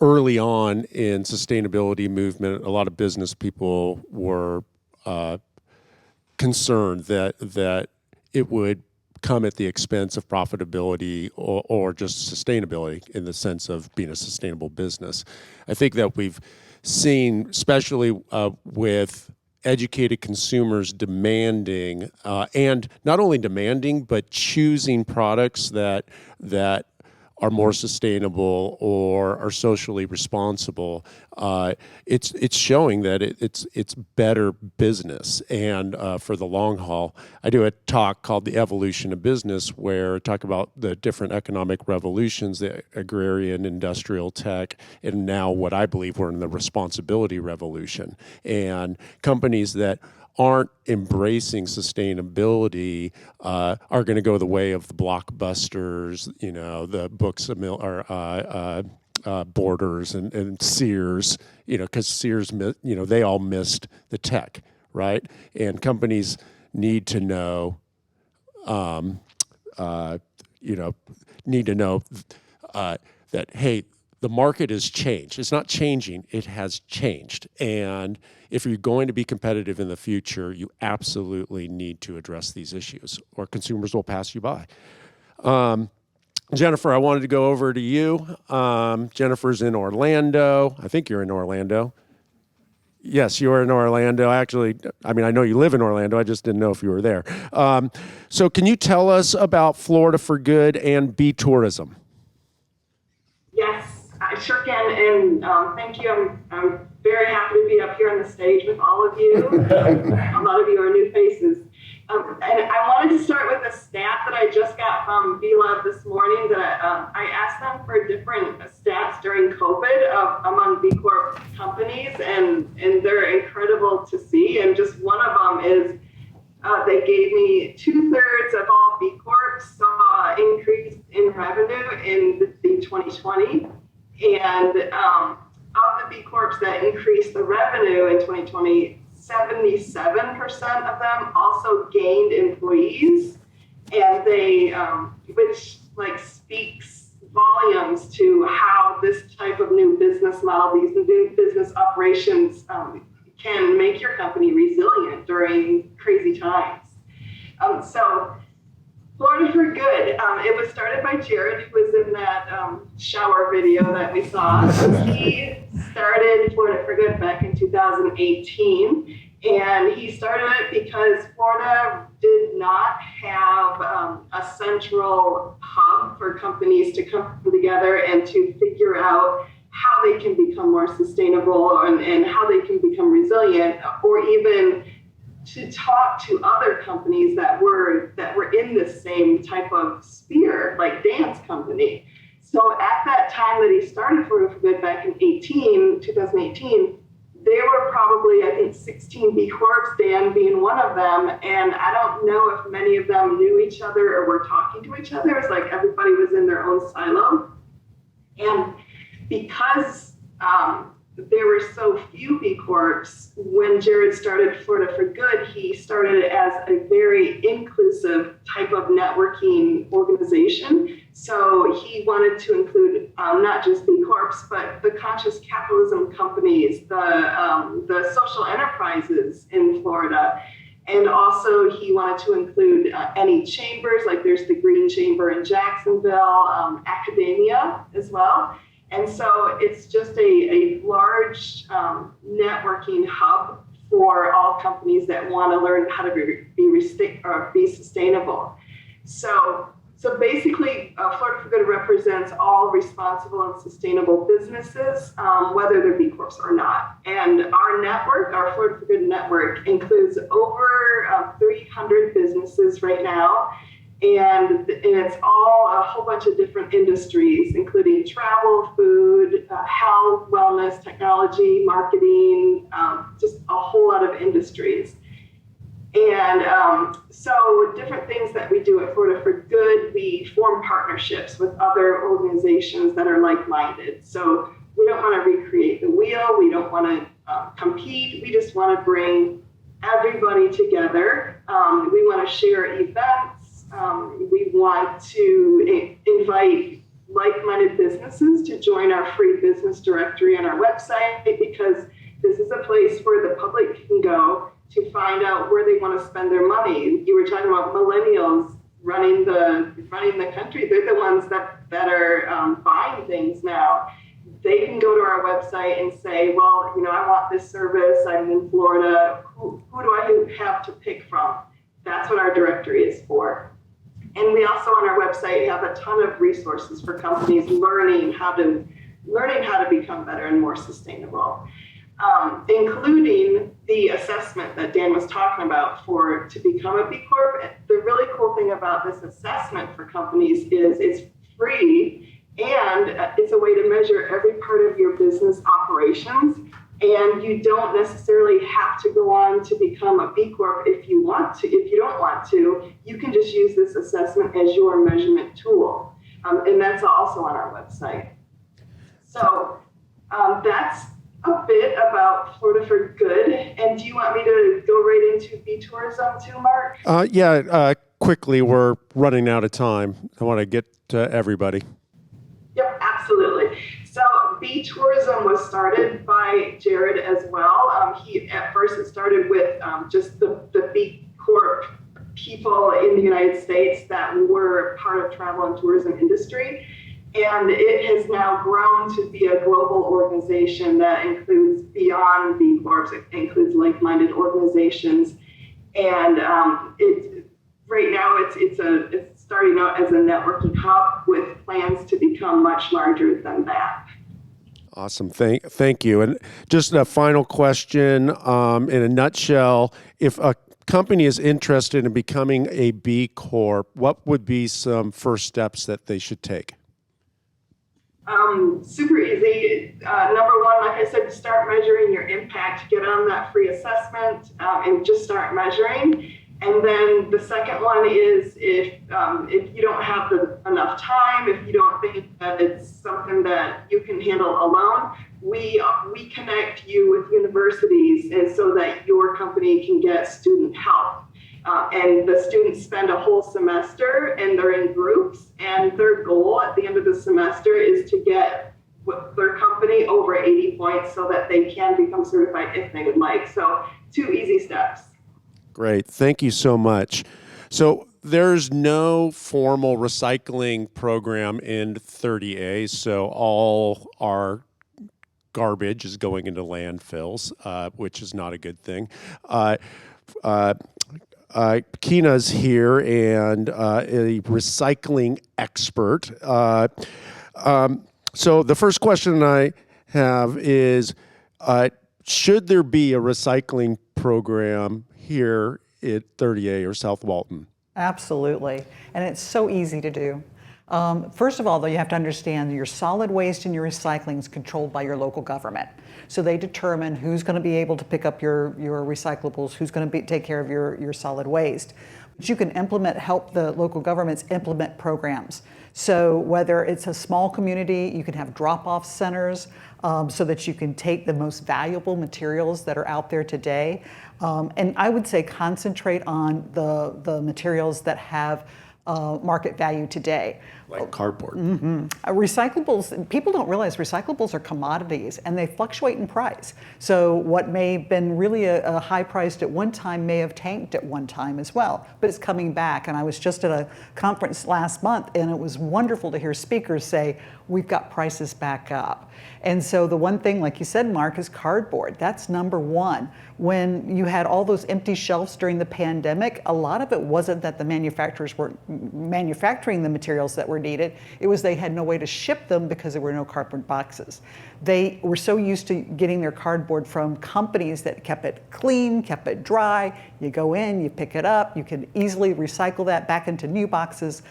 early on in sustainability movement, a lot of business people were concerned that it would come at the expense of profitability or just sustainability in the sense of being a sustainable business. I think that we've seen, especially with educated consumers demanding, and not only demanding, but choosing products that are more sustainable or are socially responsible, it's showing that it's better business. And for the long haul, I do a talk called The Evolution of Business, where I talk about the different economic revolutions, the agrarian, industrial, tech, and now what I believe we're in the responsibility revolution. And companies that aren't embracing sustainability are going to go the way of the Blockbusters, the Books or Borders and Sears, because Sears, they all missed the tech, right? And companies need to know, that hey, the market has changed. It's not changing, it has changed. And if you're going to be competitive in the future, you absolutely need to address these issues, or consumers will pass you by. Jennifer, I wanted to go over to you. Jennifer's in Orlando. I think you're in Orlando. Yes, you're in Orlando. Actually, I know you live in Orlando. I just didn't know if you were there. So can you tell us about Florida for Good and Bee Tourism? Yes, I sure can, and thank you. I'm very happy to be up here on the stage with all of you. A lot of you are new faces. And I wanted to start with a stat that I just got from B-Lab this morning. That I asked them for different stats during COVID among B Corp companies, and they're incredible to see. And just one of them is they gave me 2/3 of all B Corps saw increase in revenue in the 2020. And of the B Corps that increased the revenue in 2020, 77% of them also gained employees, and they, which like speaks volumes to how this type of new business model, these new business operations can make your company resilient during crazy times. So Florida for Good, it was started by Jared, who was in that shower video that we saw. He started Florida for Good back in 2018, and he started it because Florida did not have a central hub for companies to come together and to figure out how they can become more sustainable and how they can become resilient, or even to talk to other companies that were in the same type of sphere, like dance company. So at that time that he started Florida for Good back in 2018, there were probably, I think, 16 B Corps, Dan being one of them, and I don't know if many of them knew each other or were talking to each other. It's like everybody was in their own silo. And because there were so few B Corps, when Jared started Florida for Good, he started it as a very inclusive type of networking organization. So he wanted to include not just B Corps, but the conscious capitalism companies, the social enterprises in Florida. And also he wanted to include any chambers, like there's the Green Chamber in Jacksonville, academia as well. And so it's just a large networking hub for all companies that want to learn how to be sustainable. So basically, Florida for Good represents all responsible and sustainable businesses, whether they're B Corps or not. And our network, our Florida for Good network, includes over 300 businesses right now. And it's all a whole bunch of different industries, including travel, food, health, wellness, technology, marketing, just a whole lot of industries. And so different things that we do at Florida for Good, we form partnerships with other organizations that are like-minded. So we don't want to recreate the wheel. We don't want to compete. We just want to bring everybody together. We want to share events. We want to invite like-minded businesses to join our free business directory on our website, because this is a place where the public can go to find out where they want to spend their money. You were talking about millennials running the country. They're the ones that are buying things now. They can go to our website and say, well, I want this service. I'm in Florida. Who do I have to pick from? That's what our directory is for. And we also on our website have a ton of resources for companies learning how to become better and more sustainable, including the assessment that Dan was talking about to become a B Corp. The really cool thing about this assessment for companies is it's free, and it's a way to measure every part of your business operations. And you don't necessarily have to go on to become a B Corp if you want to. If you don't want to, you can just use this assessment as your measurement tool. And that's also on our website. So that's a bit about Florida for Good. And do you want me to go right into B Tourism too, Mark? Quickly, we're running out of time. I want to get to everybody. Yep, absolutely. So B Tourism was started by Jared as well. At first it started with just the B Corp people in the United States that were part of travel and tourism industry. And it has now grown to be a global organization that includes beyond B Corps. It includes like-minded organizations. And right now it's starting out as a networking hub with plans to become much larger than that. Awesome. Thank you. And just a final question, in a nutshell, if a company is interested in becoming a B Corp, what would be some first steps that they should take? Super easy. Number one, like I said, start measuring your impact. Get on that free assessment and just start measuring. And then the second one is if you don't have enough time, if you don't think that it's something that you can handle alone, we connect you with universities, and so that your company can get student help. And the students spend a whole semester and they're in groups, and their goal at the end of the semester is to get their company over 80 points so that they can become certified if they would like. So 2 easy steps. Great. Thank you so much. So there's no formal recycling program in 30A, so all our garbage is going into landfills, which is not a good thing. Keyna's here and a recycling expert. So the first question I have is, should there be a recycling program here at 30A or South Walton? Absolutely, and it's so easy to do. First of all, though, you have to understand your solid waste and your recycling is controlled by your local government. So they determine who's going to be able to pick up your recyclables, who's going to take care of your solid waste. But you can help the local governments implement programs. So whether it's a small community, you can have drop-off centers so that you can take the most valuable materials that are out there today. And I would say concentrate on the materials that have market value today. Like cardboard. Mm-hmm. Recyclables, people don't realize recyclables are commodities and they fluctuate in price. So what may have been really a high priced at one time may have tanked at one time as well, but it's coming back. And I was just at a conference last month and it was wonderful to hear speakers say, we've got prices back up. And so the one thing, like you said, Mark, is cardboard. That's number one. When you had all those empty shelves during the pandemic, a lot of it wasn't that the manufacturers weren't manufacturing the materials that were needed. It was they had no way to ship them because there were no cardboard boxes. They were so used to getting their cardboard from companies that kept it clean, kept it dry. You go in, you pick it up, you can easily recycle that back into new boxes.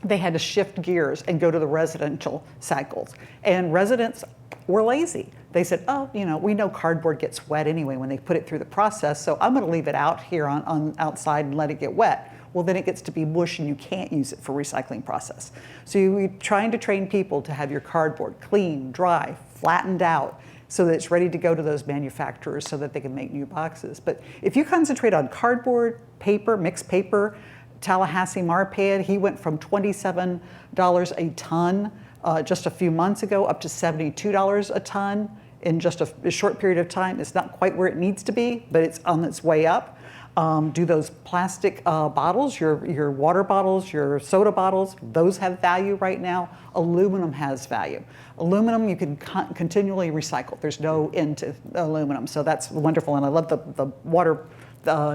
They had to shift gears and go to the residential cycles. And residents were lazy. They said, oh, we know cardboard gets wet anyway when they put it through the process, so I'm gonna leave it out here on outside and let it get wet. Well, then it gets to be mush and you can't use it for recycling process. So you're trying to train people to have your cardboard clean, dry, flattened out, so that it's ready to go to those manufacturers so that they can make new boxes. But if you concentrate on cardboard, paper, mixed paper, Tallahassee Marpad, he went from $27 a ton just a few months ago up to $72 a ton in just a short period of time. It's not quite where it needs to be, but it's on its way up. Do those plastic bottles, your water bottles, your soda bottles, those have value right now. Aluminum has value. Aluminum you can continually recycle. There's no end to aluminum, so that's wonderful. And I love the water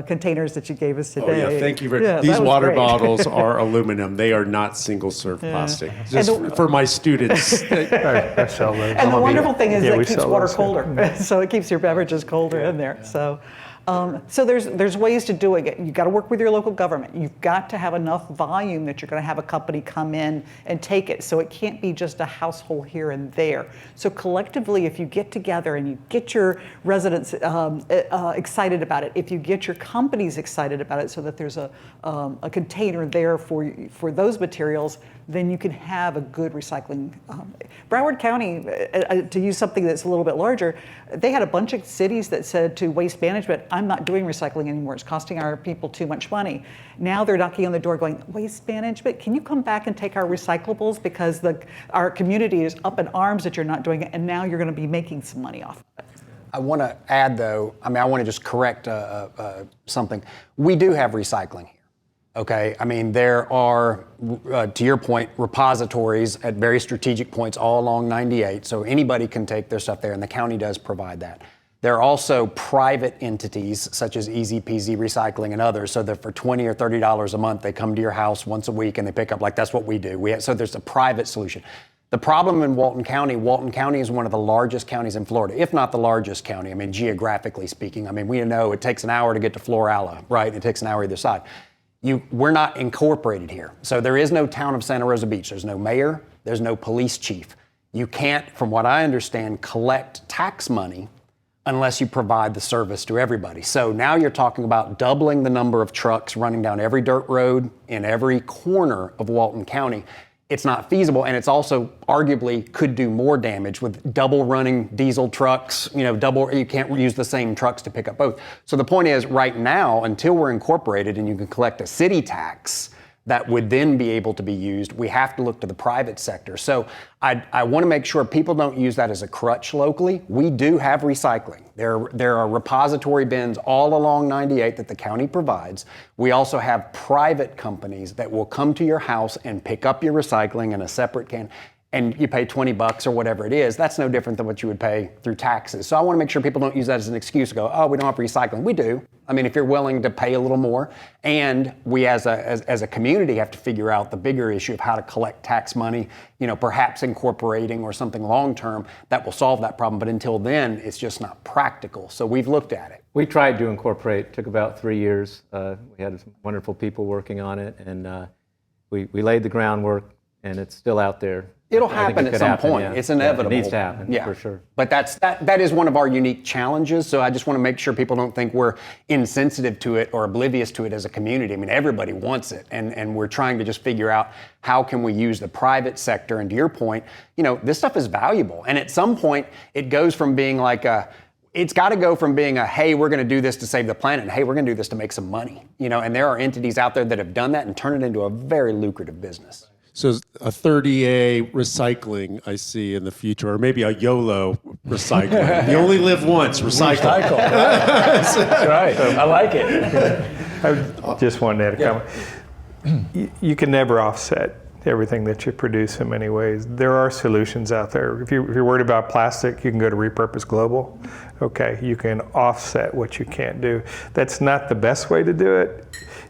containers that you gave us today. Oh yeah, thank you. These water bottles are aluminum. They are not single-serve plastic. Just for my students. And the wonderful thing is that it keeps water colder. So it keeps your beverages colder in there. So. So there's ways to do it. You've got to work with your local government. You've got to have enough volume that you're going to have a company come in and take it. So it can't be just a household here and there. So collectively, if you get together and you get your residents excited about it, if you get your companies excited about it so that there's a container there for those materials, then you can have a good recycling. Broward County, to use something that's a little bit larger, they had a bunch of cities that said to Waste Management, I'm not doing recycling anymore. It's costing our people too much money. Now they're knocking on the door going, Waste Management, can you come back and take our recyclables because our community is up in arms that you're not doing it, and now you're going to be making some money off of it. I want to add, though, I want to just correct something. We do have recycling here. Okay, there are, to your point, repositories at very strategic points all along 98, so anybody can take their stuff there, and the county does provide that. There are also private entities, such as Easy Peasy Recycling and others, so that for $20 or $30 a month, they come to your house once a week and they pick up, like that's what we do. So there's a private solution. The problem in Walton County is one of the largest counties in Florida, if not the largest county. I mean, geographically speaking. I mean, we know it takes an hour to get to Florala, right? It takes an hour either side. We're not incorporated here. So there is no town of Santa Rosa Beach. There's no mayor. There's no police chief. You can't, from what I understand, collect tax money unless you provide the service to everybody. So now you're talking about doubling the number of trucks running down every dirt road in every corner of Walton County. It's not feasible, and it's also arguably could do more damage with double running diesel trucks, you can't use the same trucks to pick up both. So the point is, right now, until we're incorporated and you can collect a city tax that would then be able to be used, we have to look to the private sector. So I want to make sure people don't use that as a crutch locally. We do have recycling. There are repository bins all along 98 that the county provides. We also have private companies that will come to your house and pick up your recycling in a separate can, and you pay $20 or whatever it is. That's no different than what you would pay through taxes. So I want to make sure people don't use that as an excuse to go, oh, we don't have recycling. We do. I mean, if you're willing to pay a little more, and we as a community have to figure out the bigger issue of how to collect tax money, perhaps incorporating or something long-term that will solve that problem. But until then, it's just not practical. So we've looked at it. We tried to incorporate. It took about 3 years. We had some wonderful people working on it, and we laid the groundwork, and it's still out there. It'll happen at some point. Yeah. It's inevitable. It needs to happen, for sure. But that is one of our unique challenges. So I just want to make sure people don't think we're insensitive to it or oblivious to it as a community. I mean, everybody wants it. And we're trying to just figure out how can we use the private sector. And to your point, this stuff is valuable. And at some point, it goes from being like it's got to go from being hey, we're going to do this to save the planet, and hey, we're going to do this to make some money. And there are entities out there that have done that and turned it into a very lucrative business. So a 30A recycling I see in the future, or maybe a Yolo recycling. You only live once, recycle. That's right. I like it. I just wanted to add a comment. You can never offset everything that you produce in many ways. There are solutions out there. If you're worried about plastic, you can go to Repurpose Global. Okay, you can offset what you can't do. That's not the best way to do it.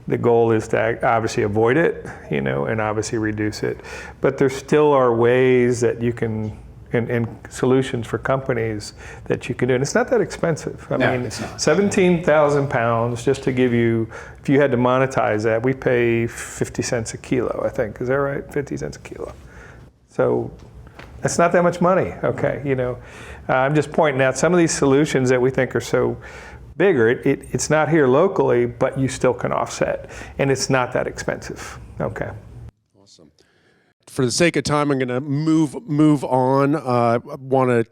The goal is to obviously avoid it, and obviously reduce it. But there still are ways that you can, and solutions for companies that you can do. And it's not that expensive. I mean, it's not. 17,000 pounds, just to give you, if you had to monetize that, we pay 50 cents a kilo, I think. Is that right? 50 cents a kilo. So that's not that much money, okay? I'm just pointing out some of these solutions that we think are so bigger. It's not here locally, but you still can offset, and it's not that expensive. Okay. Awesome. For the sake of time, I'm going to move on. I want to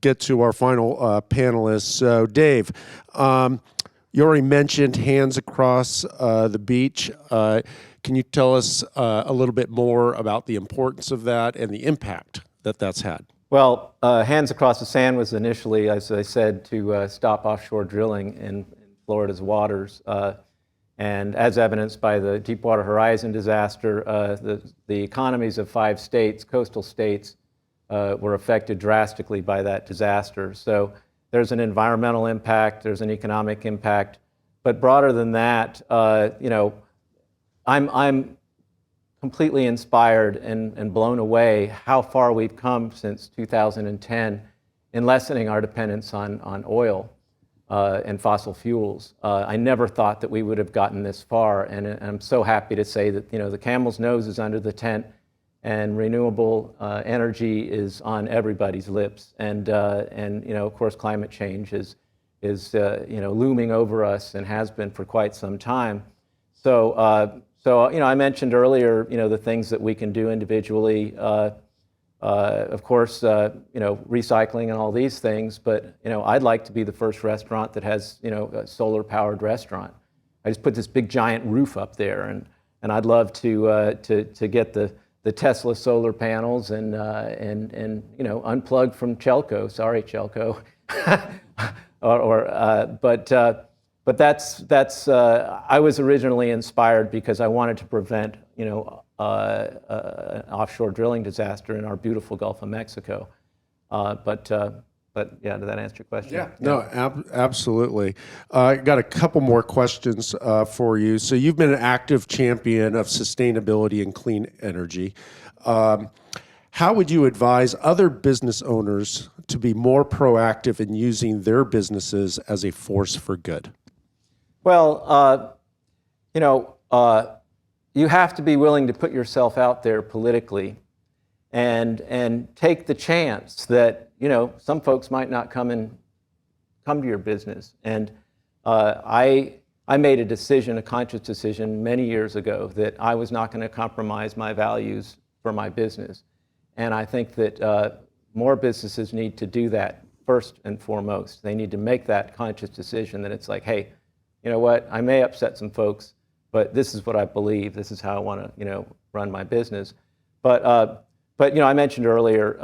get to our final panelists. So, Dave, you already mentioned Hands Across the Beach. Can you tell us a little bit more about the importance of that and the impact that that's had? Well, Hands Across the Sand was initially, as I said, to stop offshore drilling in Florida's waters. And as evidenced by the Deepwater Horizon disaster, the economies of 5 states, coastal states, were affected drastically by that disaster. So there's an environmental impact, there's an economic impact. But broader than that, I'm completely inspired and blown away how far we've come since 2010 in lessening our dependence on oil and fossil fuels. I never thought that we would have gotten this far, and I'm so happy to say that the camel's nose is under the tent, and renewable energy is on everybody's lips, and of course climate change is looming over us and has been for quite some time. So I mentioned earlier, the things that we can do individually, of course, recycling and all these things, but, I'd like to be the first restaurant that has, a solar-powered restaurant. I just put this big giant roof up there, and I'd love to get the Tesla solar panels and unplug from Chelco. Sorry, Chelco. But that's I was originally inspired because I wanted to prevent an offshore drilling disaster in our beautiful Gulf of Mexico. But yeah, did that answer your question? Yeah. No, absolutely. I got a couple more questions for you. So you've been an active champion of sustainability and clean energy. how would you advise other business owners to be more proactive in using their businesses as a force for good? Well, you have to be willing to put yourself out there politically and take the chance that, some folks might not come to your business. And I made a conscious decision many years ago that I was not going to compromise my values for my business. And I think that more businesses need to do that first and foremost. They need to make that conscious decision that it's like, hey, you know what, I may upset some folks, but this is what I believe. This is how I want to, run my business. But I mentioned earlier,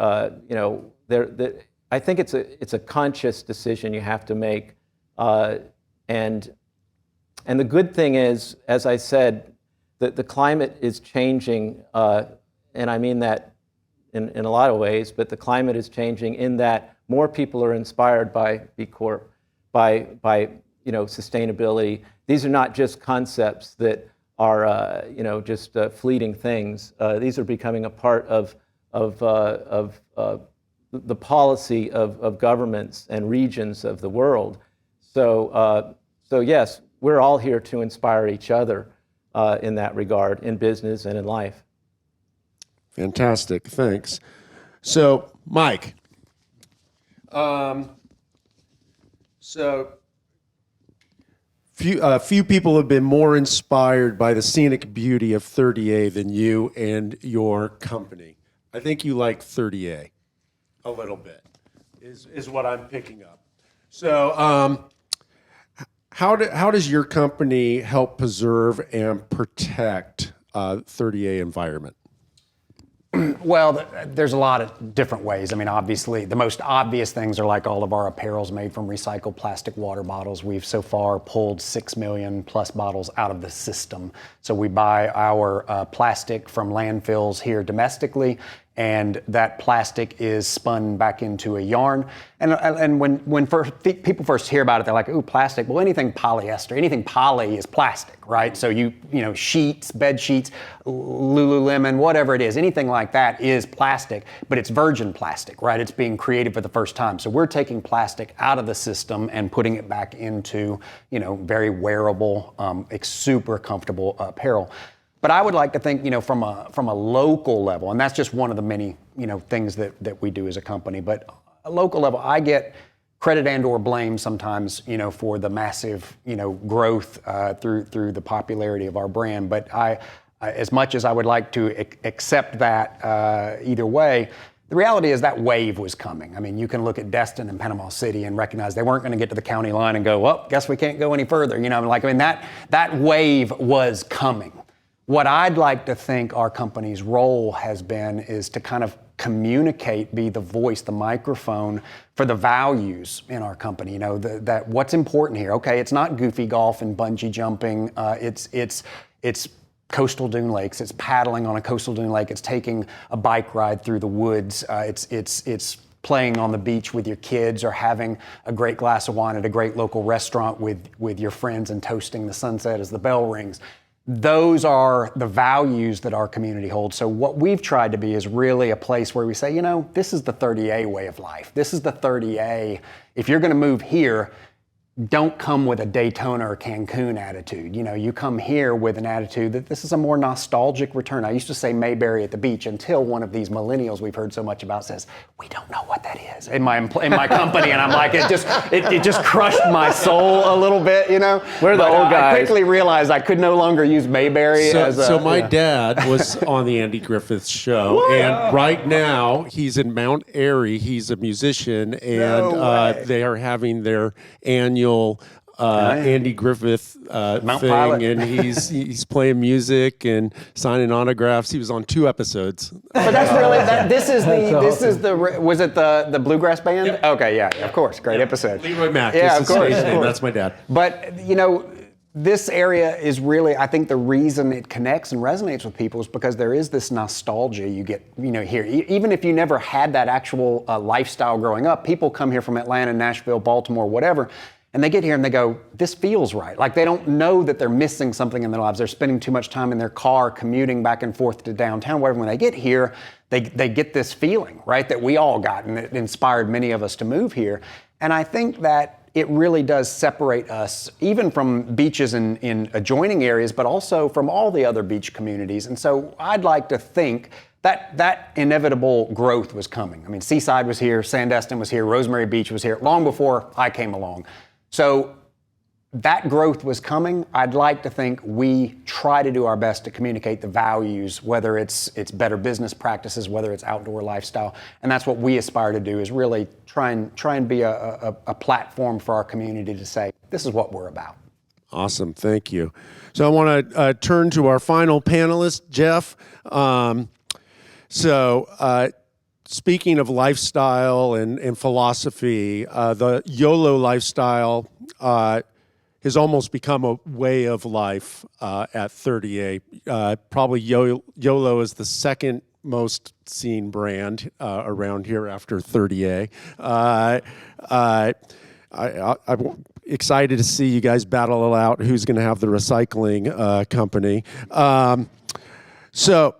I think it's a conscious decision you have to make. And the good thing is, as I said, that the climate is changing, and I mean that in a lot of ways, but the climate is changing in that more people are inspired by B Corp, by sustainability. These are not just concepts that are just fleeting things. These are becoming a part of the policy of governments and regions of the world. So yes, we're all here to inspire each other in that regard, in business and in life. Fantastic, thanks. So, Mike, few people have been more inspired by the scenic beauty of 30A than you and your company. I think you like 30A a little bit, is what I'm picking up. So, how does your company help preserve and protect 30A environment? Well, there's a lot of different ways. I mean, obviously, the most obvious things are like all of our apparel's made from recycled plastic water bottles. We've so far pulled 6 million plus bottles out of the system. So we buy our plastic from landfills here domestically, and that plastic is spun back into a yarn. And when people first hear about it, they're like, ooh, plastic. Well, anything polyester, anything poly is plastic, right? So sheets, bed sheets, Lululemon, whatever it is, anything like that is plastic, but it's virgin plastic, right? It's being created for the first time. So we're taking plastic out of the system and putting it back into, very wearable, super comfortable apparel. But I would like to think, from a local level, and that's just one of the many, things that we do as a company. But a local level, I get credit and/or blame sometimes, for the massive, growth through the popularity of our brand. But as much as I would like to accept that either way, the reality is that wave was coming. I mean, you can look at Destin and Panama City and recognize they weren't going to get to the county line and go, well, guess we can't go any further. That wave was coming. What I'd like to think our company's role has been is to kind of communicate, be the voice, the microphone for the values in our company. That what's important here. Okay, it's not goofy golf and bungee jumping. It's coastal dune lakes. It's paddling on a coastal dune lake. It's taking a bike ride through the woods. It's playing on the beach with your kids, or having a great glass of wine at a great local restaurant with your friends and toasting the sunset as the bell rings. Those are the values that our community holds. So what we've tried to be is really a place where we say, this is the 30A way of life. This is the 30A. If you're going to move here, don't come with a Daytona or Cancun attitude. You come here with an attitude that this is a more nostalgic return. I used to say Mayberry at the beach until one of these millennials we've heard so much about says, we don't know what that is in my company. And I'm like, it just crushed my soul a little bit, We're the old guys. I quickly realized I could no longer use Mayberry So my dad was on the Andy Griffith Show, and right now he's in Mount Airy. He's a musician, and they are having their annual Andy Griffith thing, Pilot. and he's playing music and signing autographs. He was on 2 episodes. But that's really was it the bluegrass band? Yep. Okay, yeah, of course, great episode. Leroy Mack, yeah, of course. That's my dad. But this area is really, I think the reason it connects and resonates with people is because there is this nostalgia you get, here. Even if you never had that actual lifestyle growing up, people come here from Atlanta, Nashville, Baltimore, whatever, and they get here and they go, this feels right. Like they don't know that they're missing something in their lives. They're spending too much time in their car, commuting back and forth to downtown, whatever. When they get here, they get this feeling, right, that we all got, and it inspired many of us to move here. And I think that it really does separate us, even from beaches in adjoining areas, but also from all the other beach communities. And so I'd like to think that inevitable growth was coming. I mean, Seaside was here, Sandestin was here, Rosemary Beach was here, long before I came along. So that growth was coming. I'd like to think we try to do our best to communicate the values, whether it's better business practices, whether it's outdoor lifestyle. And that's what we aspire to do, is really try and be a platform for our community to say, this is what we're about. Awesome, thank you. So I want to turn to our final panelist, Jeff. Speaking of lifestyle and philosophy, the Yolo lifestyle has almost become a way of life at 30A. Probably Yolo is the second most seen brand around here after 30A. I'm excited to see you guys battle it out who's going to have the recycling company. So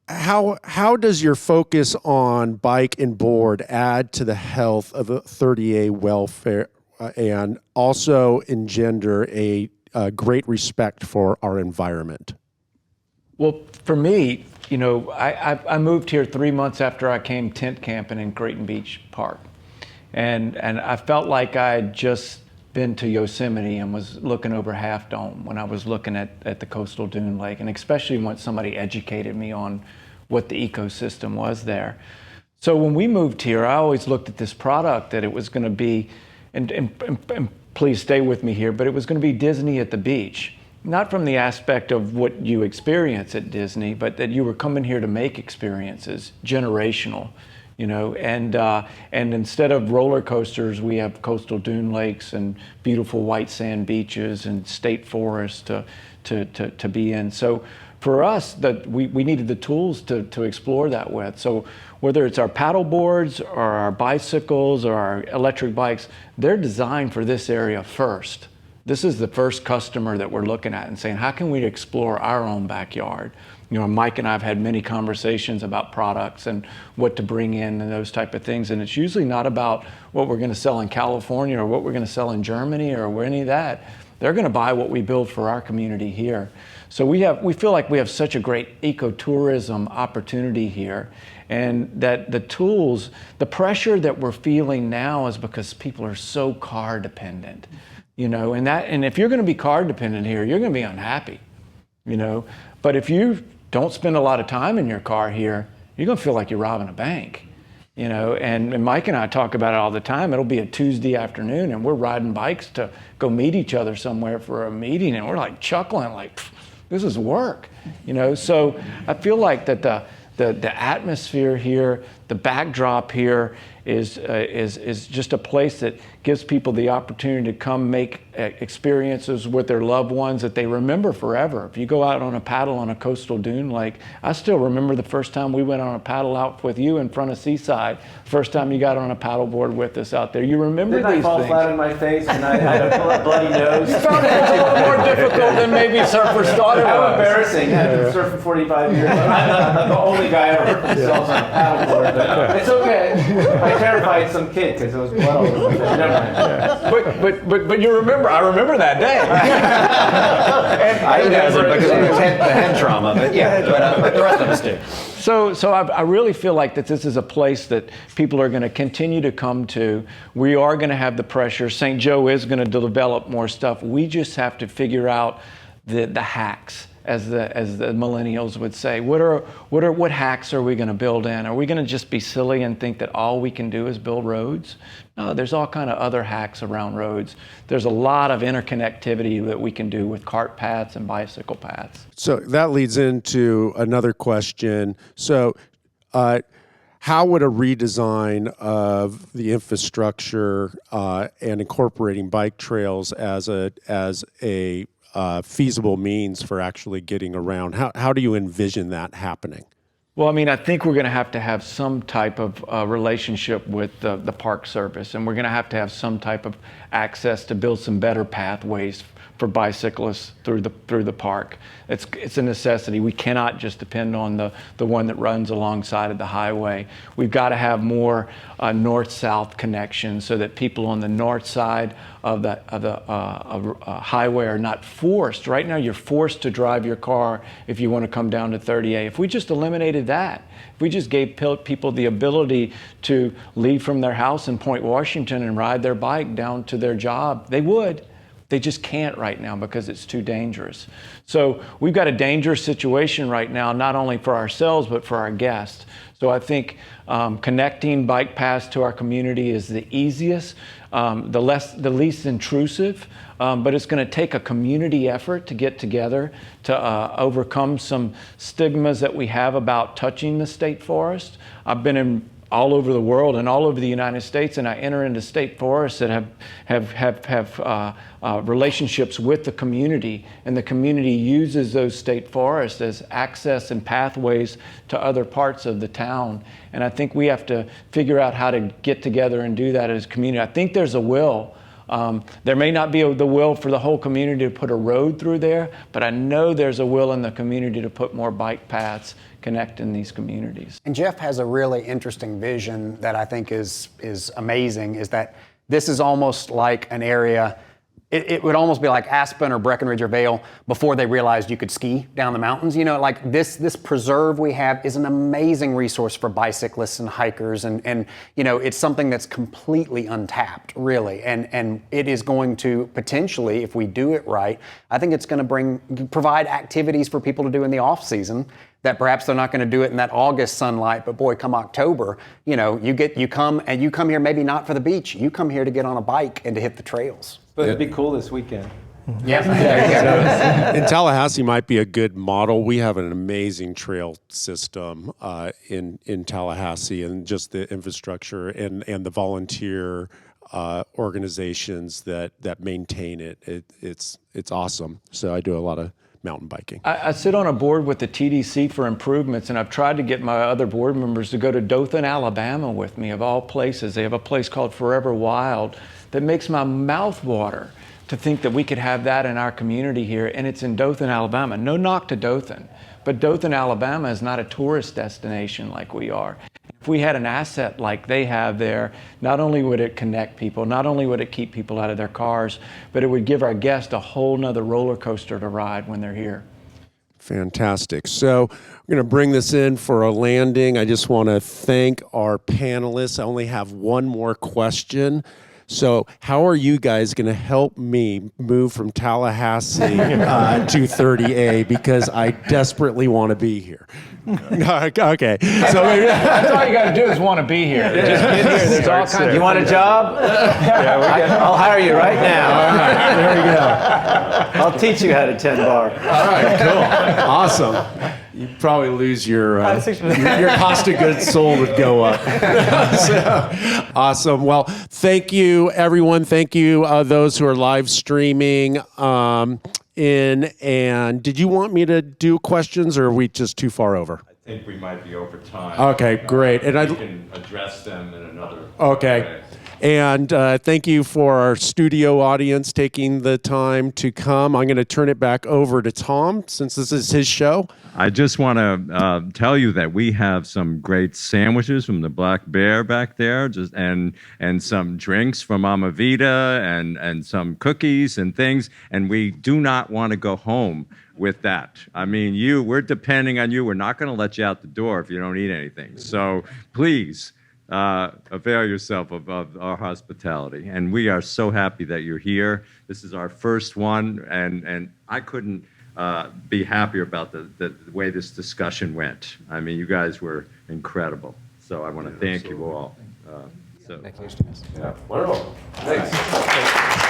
how does your focus on bike and board add to the health of a 30A welfare and also engender a great respect for our environment? Well, for me, you know, I moved here 3 months after I came tent camping in Creighton Beach Park. And I felt like I had just been to Yosemite and was looking over Half Dome when I was looking at the coastal dune lake, and especially when somebody educated me on what the ecosystem was there. So when we moved here, I always looked at this product that it was going to be, and please stay with me here, but it was going to be Disney at the beach. Not from the aspect of what you experience at Disney, but that you were coming here to make experiences, generational, you know, and instead of roller coasters, we have coastal dune lakes and beautiful white sand beaches and state forests to be in. So for us, that we needed the tools to explore that with. So whether it's our paddle boards or our bicycles or our electric bikes, they're designed for this area first. This is the first customer that we're looking at and saying, how can we explore our own backyard? You know, Mike and I have had many conversations about products and what to bring in and those type of things. And it's usually not about what we're going to sell in California or what we're going to sell in Germany or any of that. They're going to buy what we build for our community here. So we feel like we have such a great ecotourism opportunity here, and that the tools, the pressure that we're feeling now is because people are so car dependent, you know, and if you're going to be car dependent here, you're going to be unhappy, you know. But if you don't spend a lot of time in your car here, you're going to feel like you're robbing a bank, you know. And Mike and I talk about it all the time. It'll be a Tuesday afternoon and we're riding bikes to go meet each other somewhere for a meeting, and we're like chuckling like, this is work, you know. So I feel like that the atmosphere here, the backdrop here is just a place that gives people the opportunity to come make experiences with their loved ones that they remember forever. If you go out on a paddle on a coastal dune lake, I still remember the first time we went on a paddle out with you in front of Seaside, first time you got on a paddle board with us out there. You remember these things. Didn't I fall flat on my face and I had a bloody nose? You found it a little more difficult than maybe surfers thought it was. How embarrassing. I've been surfing for 45 years. I'm the only guy ever hurt themselves on a paddle board, but it's okay. I terrified some kid because it was blood all over my face. Never mind. But you remember, I remember that day. I remember because of the head trauma, but yeah, but the rest of us do. So I really feel like that this is a place that people are going to continue to come to. We are going to have the pressure. St. Joe is going to develop more stuff. We just have to figure out the hacks, as the millennials would say. What hacks are we going to build in? Are we going to just be silly and think that all we can do is build roads? No, there's all kind of other hacks around roads. There's a lot of interconnectivity that we can do with cart paths and bicycle paths. So that leads into another question. So how would a redesign of the infrastructure and incorporating bike trails as a feasible means for actually getting around? How do you envision that happening? Well, I mean, I think we're going to have some type of relationship with the Park Service, and we're going to have some type of access to build some better pathways for bicyclists through the park. It's a necessity. We cannot just depend on the one that runs alongside of the highway. We've got to have more north-south connections so that people on the north side of the highway are not forced. Right now, you're forced to drive your car if you want to come down to 30A. If we just eliminated that, if we just gave people the ability to leave from their house in Point Washington and ride their bike down to their job, they would. They just can't right now because it's too dangerous. So we've got a dangerous situation right now, not only for ourselves, but for our guests. So I think connecting bike paths to our community is the easiest, the least intrusive, but it's going to take a community effort to get together to overcome some stigmas that we have about touching the state forest. I've been all over the world and all over the United States, and I enter into state forests that have relationships with the community, and the community uses those state forests as access and pathways to other parts of the town. And I think we have to figure out how to get together and do that as a community. I think there's a will. There may not be the will for the whole community to put a road through there, but I know there's a will in the community to put more bike paths connecting these communities. And Jeff has a really interesting vision that I think is amazing, is that this is almost like an area, it would almost be like Aspen or Breckenridge or Vail before they realized you could ski down the mountains. You know, like this preserve we have is an amazing resource for bicyclists and hikers, and you know, it's something that's completely untapped, really, and it is going to potentially, if we do it right, I think it's going to provide activities for people to do in the off season that perhaps they're not going to do it in that August sunlight, but boy, come October, you know, you come here maybe not for the beach, you come here to get on a bike and to hit the trails. But it'd be cool this weekend. Yeah. And Tallahassee might be a good model. We have an amazing trail system in Tallahassee, and just the infrastructure and the volunteer organizations that maintain it. It's awesome. So I do a lot of mountain biking. I sit on a board with the TDC for improvements, and I've tried to get my other board members to go to Dothan, Alabama with me, of all places. They have a place called Forever Wild that makes my mouth water to think that we could have that in our community here, and it's in Dothan, Alabama. No knock to Dothan, but Dothan, Alabama is not a tourist destination like we are. If we had an asset like they have there, not only would it connect people, not only would it keep people out of their cars, but it would give our guests a whole nother roller coaster to ride when they're here. Fantastic. So we're going to bring this in for a landing. I just want to thank our panelists. I only have one more question. So how are you guys going to help me move from Tallahassee to 30A, because I desperately want to be here? Okay. So that's all you got to do is want to be here. Just get here. There's all kinds. You want a job? I'll hire you right now. All right, there we go. I'll teach you how to 10 bar. All right, cool. Awesome. You probably lose your cost of goods sold would go up. So, awesome. Well, thank you, everyone. Thank you, those who are live streaming. And did you want me to do questions, or are we just too far over? I think we might be over time. Okay, great. And we can address them in another way. And thank you for our studio audience taking the time to come. I'm going to turn it back over to Tom, since this is his show. I just want to tell you that we have some great sandwiches from the Black Bear back there, and some drinks from Amavida, and some cookies and things. And we do not want to go home with that. I mean, we're depending on you. We're not going to let you out the door if you don't eat anything. So please, avail yourself of our hospitality. And we are so happy that you're here. This is our first one, and I couldn't be happier about the way this discussion went. I mean, you guys were incredible. So I want to thank you all. Thank you. Yeah. Wonderful. Thanks.